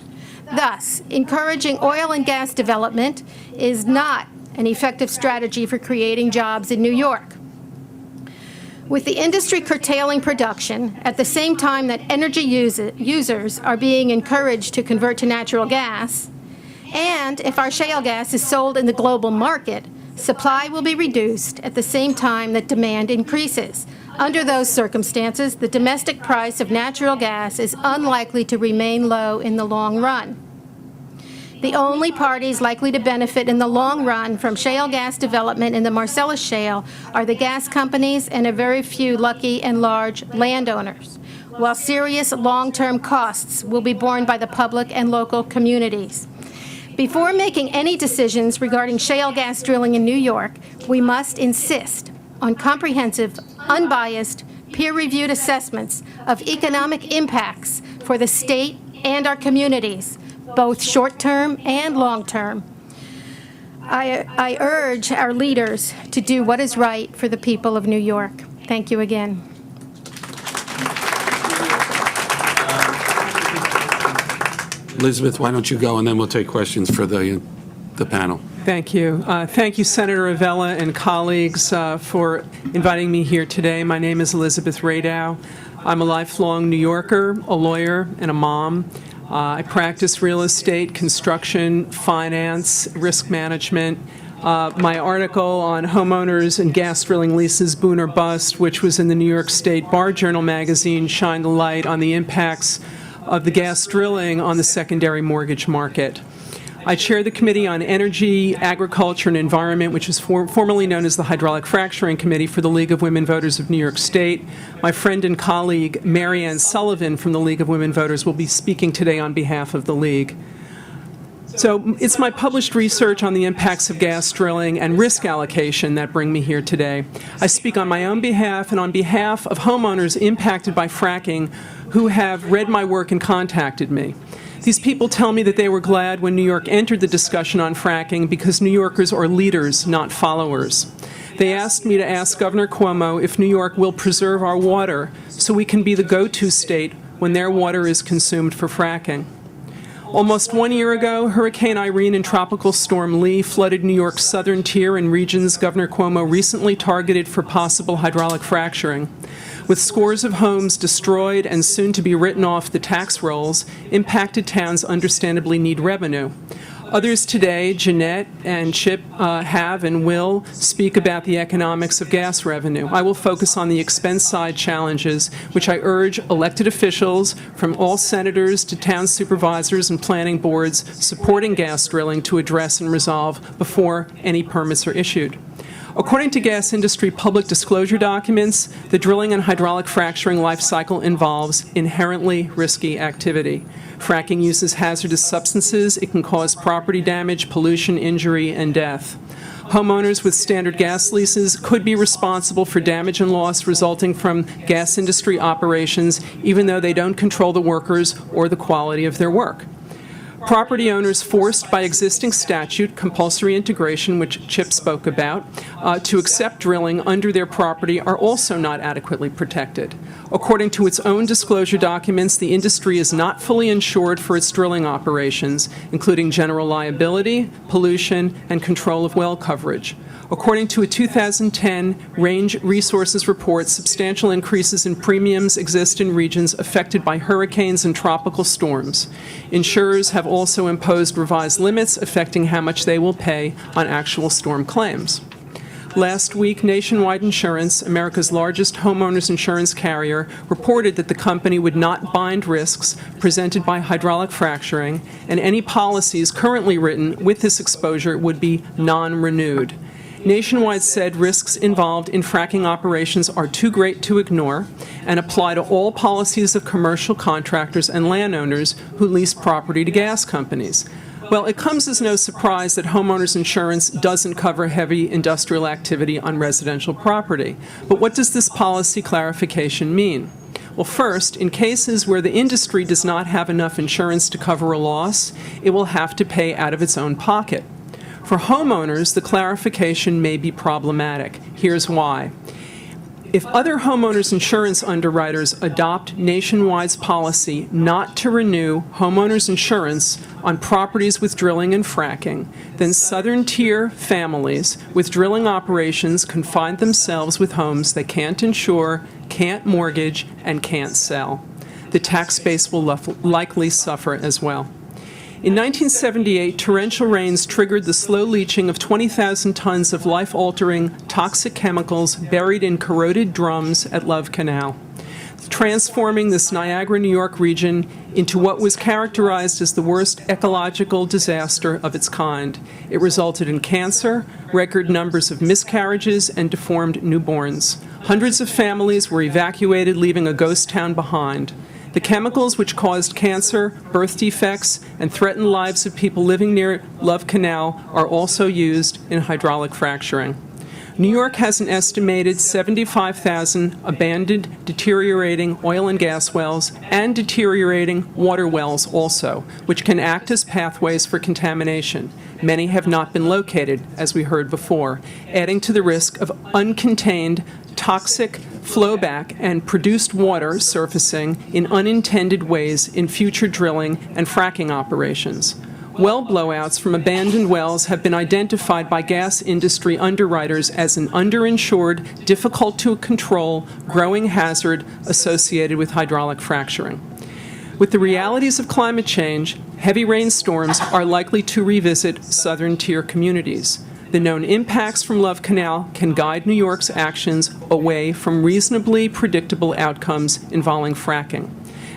Thus, encouraging oil and gas development is not an effective strategy for creating jobs in New York. With the industry curtailing production at the same time that energy users are being encouraged to convert to natural gas, and if our shale gas is sold in the global market, supply will be reduced at the same time that demand increases. Under those circumstances, the domestic price of natural gas is unlikely to remain low in the long run. The only parties likely to benefit in the long run from shale gas development in the Marcellus Shale are the gas companies and a very few lucky and large landowners, while serious long-term costs will be borne by the public and local communities. Before making any decisions regarding shale gas drilling in New York, we must insist on comprehensive, unbiased, peer-reviewed assessments of economic impacts for the state and our communities, both short-term and long-term. I urge our leaders to do what is right for the people of New York. Thank you again.
Elizabeth, why don't you go, and then we'll take questions for the panel.
Thank you. Thank you, Senator Avella and colleagues, for inviting me here today. My name is Elizabeth Radow. I'm a lifelong New Yorker, a lawyer, and a mom. I practice real estate, construction, finance, risk management. My article on homeowners and gas drilling leases, boom or bust, which was in the New York State Bar Journal magazine, shined a light on the impacts of the gas drilling on the secondary mortgage market. I chair the Committee on Energy, Agriculture, and Environment, which is formerly known as the Hydraulic Fracturing Committee for the League of Women Voters of New York State. My friend and colleague, Mary Ann Sullivan from the League of Women Voters, will be speaking today on behalf of the League. So it's my published research on the impacts of gas drilling and risk allocation that bring me here today. I speak on my own behalf and on behalf of homeowners impacted by fracking who have read my work and contacted me. These people tell me that they were glad when New York entered the discussion on fracking because New Yorkers are leaders, not followers. They asked me to ask Governor Cuomo if New York will preserve our water so we can be the go-to state when their water is consumed for fracking. Almost 1 year ago, Hurricane Irene and Tropical Storm Lee flooded New York's southern tier and regions Governor Cuomo recently targeted for possible hydraulic fracturing. With scores of homes destroyed and soon to be written off the tax rolls, impacted towns understandably need revenue. Others today, Jeanette and Chip, have and will speak about the economics of gas revenue. I will focus on the expense side challenges, which I urge elected officials, from all senators to town supervisors and planning boards supporting gas drilling, to address and resolve before any permits are issued. According to gas industry public disclosure documents, the drilling and hydraulic fracturing life cycle involves inherently risky activity. Fracking uses hazardous substances. It can cause property damage, pollution, injury, and death. Homeowners with standard gas leases could be responsible for damage and loss resulting from gas industry operations, even though they don't control the workers or the quality of their work. Property owners forced by existing statute, compulsory integration, which Chip spoke about, to accept drilling under their property are also not adequately protected. According to its own disclosure documents, the industry is not fully insured for its drilling operations, including general liability, pollution, and control of well coverage. According to a 2010 Range Resources report, substantial increases in premiums exist in regions affected by hurricanes and tropical storms. Insurers have also imposed revised limits affecting how much they will pay on actual storm claims. Last week, Nationwide Insurance, America's largest homeowners insurance carrier, reported that the company would not bind risks presented by hydraulic fracturing, and any policies currently written with this exposure would be non-renewed. Nationwide said risks involved in fracking operations are too great to ignore and apply to all policies of commercial contractors and landowners who lease property to gas companies. Well, it comes as no surprise that homeowners insurance doesn't cover heavy industrial activity on residential property. But what does this policy clarification mean? Well, first, in cases where the industry does not have enough insurance to cover a loss, it will have to pay out of its own pocket. For homeowners, the clarification may be problematic. Here's why. If other homeowners insurance underwriters adopt Nationwide's policy not to renew homeowners insurance on properties with drilling and fracking, then southern tier families with drilling operations can find themselves with homes they can't insure, can't mortgage, and can't sell. The tax base will likely suffer as well. In 1978, torrential rains triggered the slow leaching of 20,000 tons of life-altering toxic chemicals buried in corroded drums at Love Canal, transforming this Niagara, New York region into what was characterized as the worst ecological disaster of its kind. It resulted in cancer, record numbers of miscarriages, and deformed newborns. Hundreds of families were evacuated, leaving a ghost town behind. The chemicals which caused cancer, birth defects, and threatened lives of people living near Love Canal are also used in hydraulic fracturing. New York has an estimated 75,000 abandoned, deteriorating oil and gas wells and deteriorating water wells also, which can act as pathways for contamination. Many have not been located, as we heard before, adding to the risk of uncontained, toxic flowback and produced water surfacing in unintended ways in future drilling and fracking operations. Well blowouts from abandoned wells have been identified by gas industry underwriters as an underinsured, difficult to control, growing hazard associated with hydraulic fracturing. With the realities of climate change, heavy rainstorms are likely to revisit southern tier communities. The known impacts from Love Canal can guide New York's actions away from reasonably predictable outcomes involving fracking.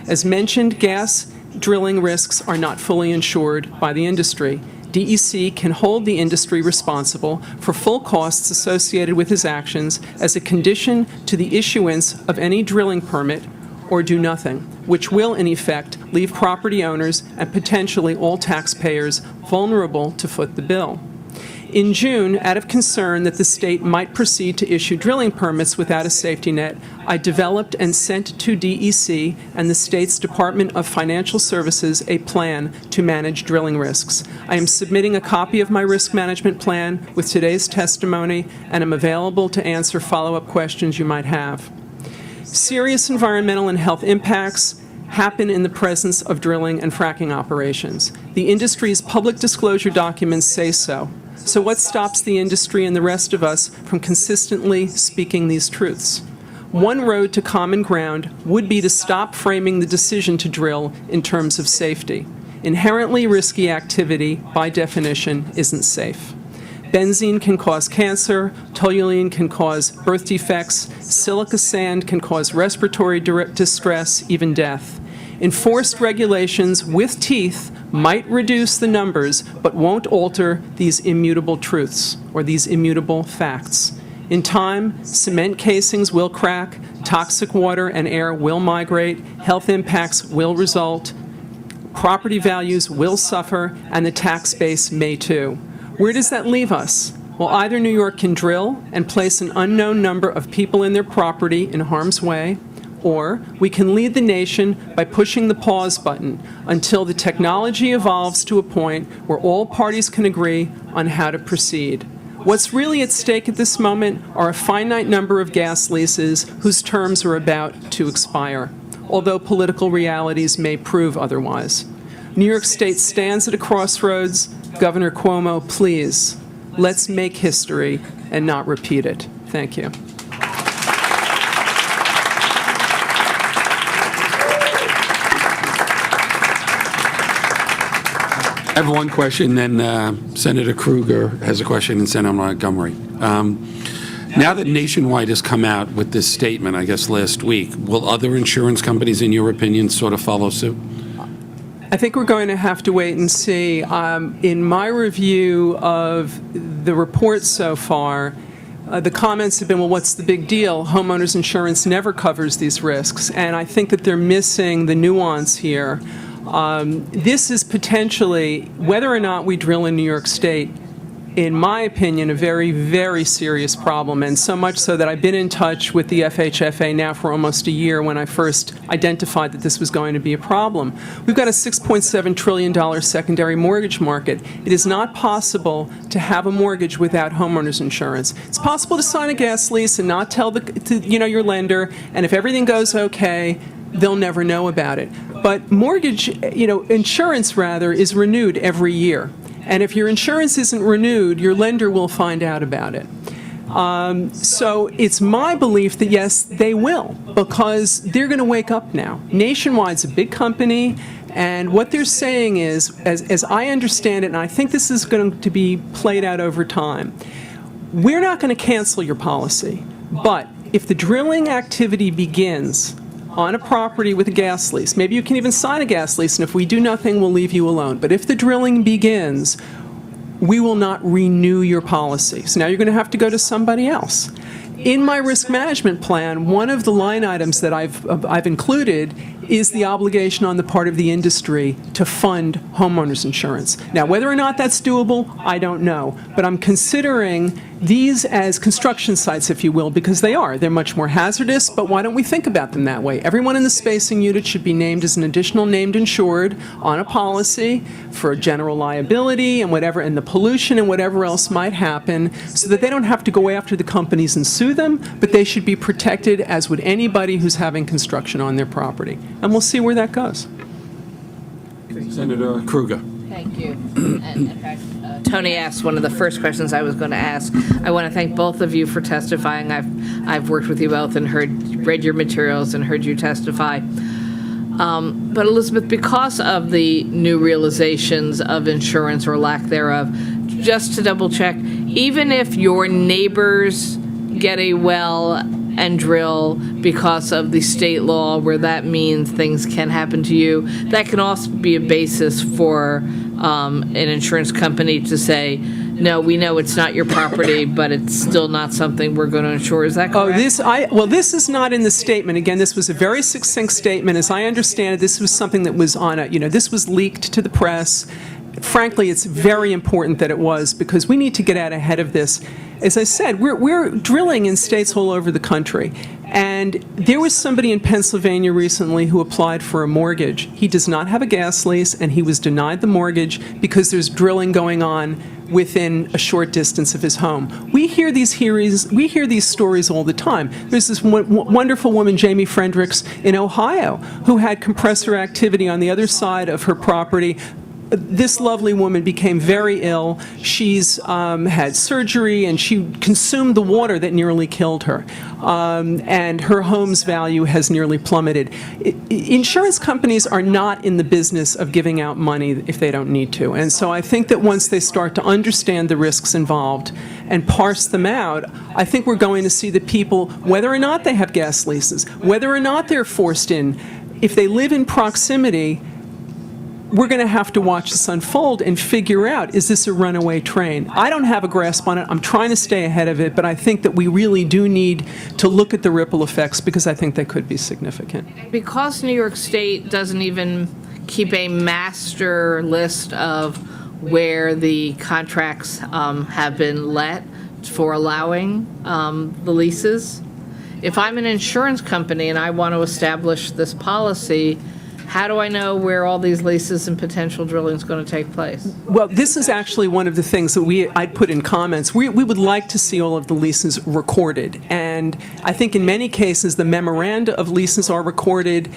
As mentioned, gas drilling risks are not fully insured by the industry. DEC can hold the industry responsible for full costs associated with his actions as a condition to the issuance of any drilling permit or do nothing, which will, in effect, leave property owners and potentially all taxpayers vulnerable to foot the bill. In June, out of concern that the state might proceed to issue drilling permits without a safety net, I developed and sent to DEC and the state's Department of Financial Services a plan to manage drilling risks. I am submitting a copy of my risk management plan with today's testimony and am available to answer follow-up questions you might have. Serious environmental and health impacts happen in the presence of drilling and fracking operations. The industry's public disclosure documents say so. So what stops the industry and the rest of us from consistently speaking these truths? One road to common ground would be to stop framing the decision to drill in terms of safety. Inherently risky activity, by definition, isn't safe. Benzene can cause cancer, toluene can cause birth defects, silica sand can cause respiratory distress, even death. Enforced regulations with teeth might reduce the numbers, but won't alter these immutable truths or these immutable facts. In time, cement casings will crack, toxic water and air will migrate, health impacts will result, property values will suffer, and the tax base may too. Where does that leave us? Well, either New York can drill and place an unknown number of people in their property in harm's way, or we can lead the nation by pushing the pause button until the technology evolves to a point where all parties can agree on how to proceed. What's really at stake at this moment are a finite number of gas leases whose terms are about to expire, although political realities may prove otherwise. New York State stands at a crossroads. Governor Cuomo, please, let's make history and not repeat it. Thank you.
I have one question, then Senator Krueger has a question, and Senator Montgomery. Now that Nationwide has come out with this statement, I guess last week, will other insurance companies, in your opinion, sort of follow suit?
I think we're going to have to wait and see. In my review of the report so far, the comments have been, well, what's the big deal? Homeowners insurance never covers these risks. And I think that they're missing the nuance here. This is potentially, whether or not we drill in New York State, in my opinion, a very, very serious problem, and so much so that I've been in touch with the FHFA now for almost a year when I first identified that this was going to be a problem. We've got a $6.7 trillion secondary mortgage market. It is not possible to have a mortgage without homeowners insurance. It's possible to sign a gas lease and not tell your lender, and if everything goes okay, they'll never know about it. But mortgage, insurance rather, is renewed every year. And if your insurance isn't renewed, your lender will find out about it. So it's my belief that, yes, they will, because they're going to wake up now. Nationwide's a big company, and what they're saying is, as I understand it, and I think this is going to be played out over time, we're not going to cancel your policy, but if the drilling activity begins on a property with a gas lease, maybe you can even sign a gas lease, and if we do nothing, we'll leave you alone. But if the drilling begins, we will not renew your policy. So now you're going to have to go to somebody else. In my risk management plan, one of the line items that I've included is the obligation on the part of the industry to fund homeowners insurance. Now, whether or not that's doable, I don't know. But I'm considering these as construction sites, if you will, because they are. They're much more hazardous, but why don't we think about them that way? Everyone in the spacing unit should be named as an additional named insured on a policy for general liability and whatever, and the pollution and whatever else might happen, so that they don't have to go after the companies and sue them, but they should be protected as would anybody who's having construction on their property. And we'll see where that goes.
Senator Kruger.
Thank you. And in fact, Tony asked one of the first questions I was going to ask. I want to thank both of you for testifying. I've worked with you both and read your materials and heard you testify. But Elizabeth, because of the new realizations of insurance or lack thereof, just to double check, even if your neighbors get a well and drill because of the state law where that means things can happen to you, that can also be a basis for an insurance company to say, no, we know it's not your property, but it's still not something we're going to insure. Is that correct?
This is not in the statement. Again, this was a very succinct statement. As I understand it, this was something that was on this was leaked to the press. Frankly, it's very important that it was, because we need to get out ahead of this. As I said, we're drilling in states all over the country. And there was somebody in Pennsylvania recently who applied for a mortgage. He does not have a gas lease, and he was denied the mortgage because there's drilling going on within a short distance of his home. We hear these stories all the time. There's this wonderful woman, Jamie Fredericks, in Ohio, who had compressor activity on the other side of her property. This lovely woman became very ill. She's had surgery, and she consumed the water that nearly killed her. And her home's value has nearly plummeted. Insurance companies are not in the business of giving out money if they don't need to. And so I think that once they start to understand the risks involved and parse them out, I think we're going to see the people, whether or not they have gas leases, whether or not they're forced in, if they live in proximity, we're going to have to watch this unfold and figure out, is this a runaway train? I don't have a grasp on it. I'm trying to stay ahead of it, but I think that we really do need to look at the ripple effects, because I think they could be significant.
Because New York State doesn't even keep a master list of where the contracts have been let for allowing the leases, if I'm an insurance company and I want to establish this policy, how do I know where all these leases and potential drilling is going to take place?
Well, this is actually one of the things that I put in comments. We would like to see all of the leases recorded. And I think in many cases, the memoranda of leases are recorded.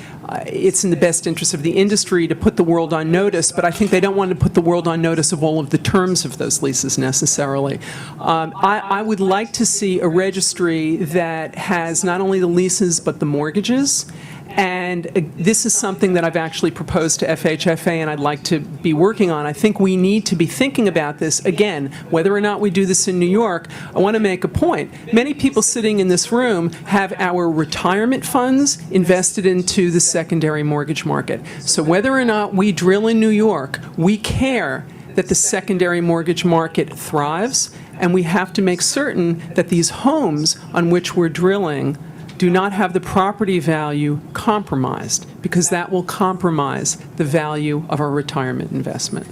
It's in the best interest of the industry to put the world on notice, but I think they don't want to put the world on notice of all of the terms of those leases necessarily. I would like to see a registry that has not only the leases, but the mortgages. And this is something that I've actually proposed to FHFA, and I'd like to be working on. I think we need to be thinking about this. Again, whether or not we do this in New York, I want to make a point. Many people sitting in this room have our retirement funds invested into the secondary mortgage market. So whether or not we drill in New York, we care that the secondary mortgage market thrives, and we have to make certain that these homes on which we're drilling do not have the property value compromised, because that will compromise the value of our retirement investment.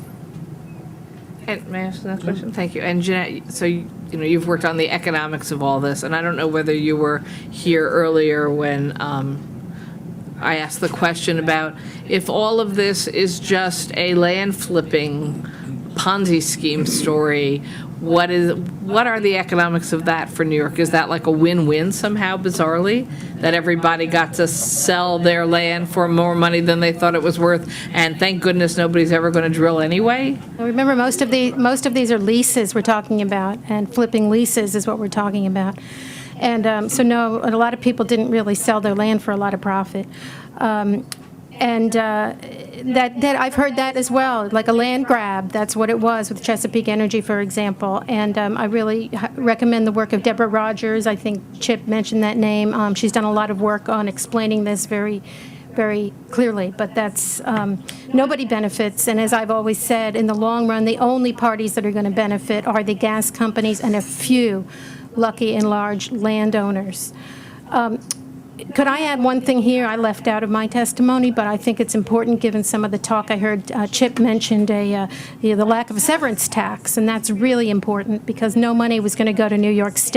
And may I ask another question? Thank you. And Jeanette, so you've worked on the economics of all this, and I don't know whether you were here earlier when I asked the question about if all of this is just a land flipping Ponzi scheme story. What are the economics of that for New York? Is that like a win-win somehow, bizarrely, that everybody got to sell their land for more money than they thought it was worth, and thank goodness nobody's ever going to drill anyway?
Remember, most of these are leases we're talking about, and flipping leases is what we're talking about. And so no, a lot of people didn't really sell their land for a lot of profit. That I've heard that as well, like a land grab. That's what it was with Chesapeake Energy, for example. And I really recommend the work of Deborah Rogers. I think Chip mentioned that name. She's done a lot of work on explaining this very, very clearly. But that's nobody benefits. And as I've always said, in the long run, the only parties that are going to benefit are the gas companies and a few lucky and large landowners. Could I add one thing here I left out of my testimony, but I think it's important given some of the talk I heard Chip mentioned the lack of a severance tax, and that's really important because no money was going to go to New York State.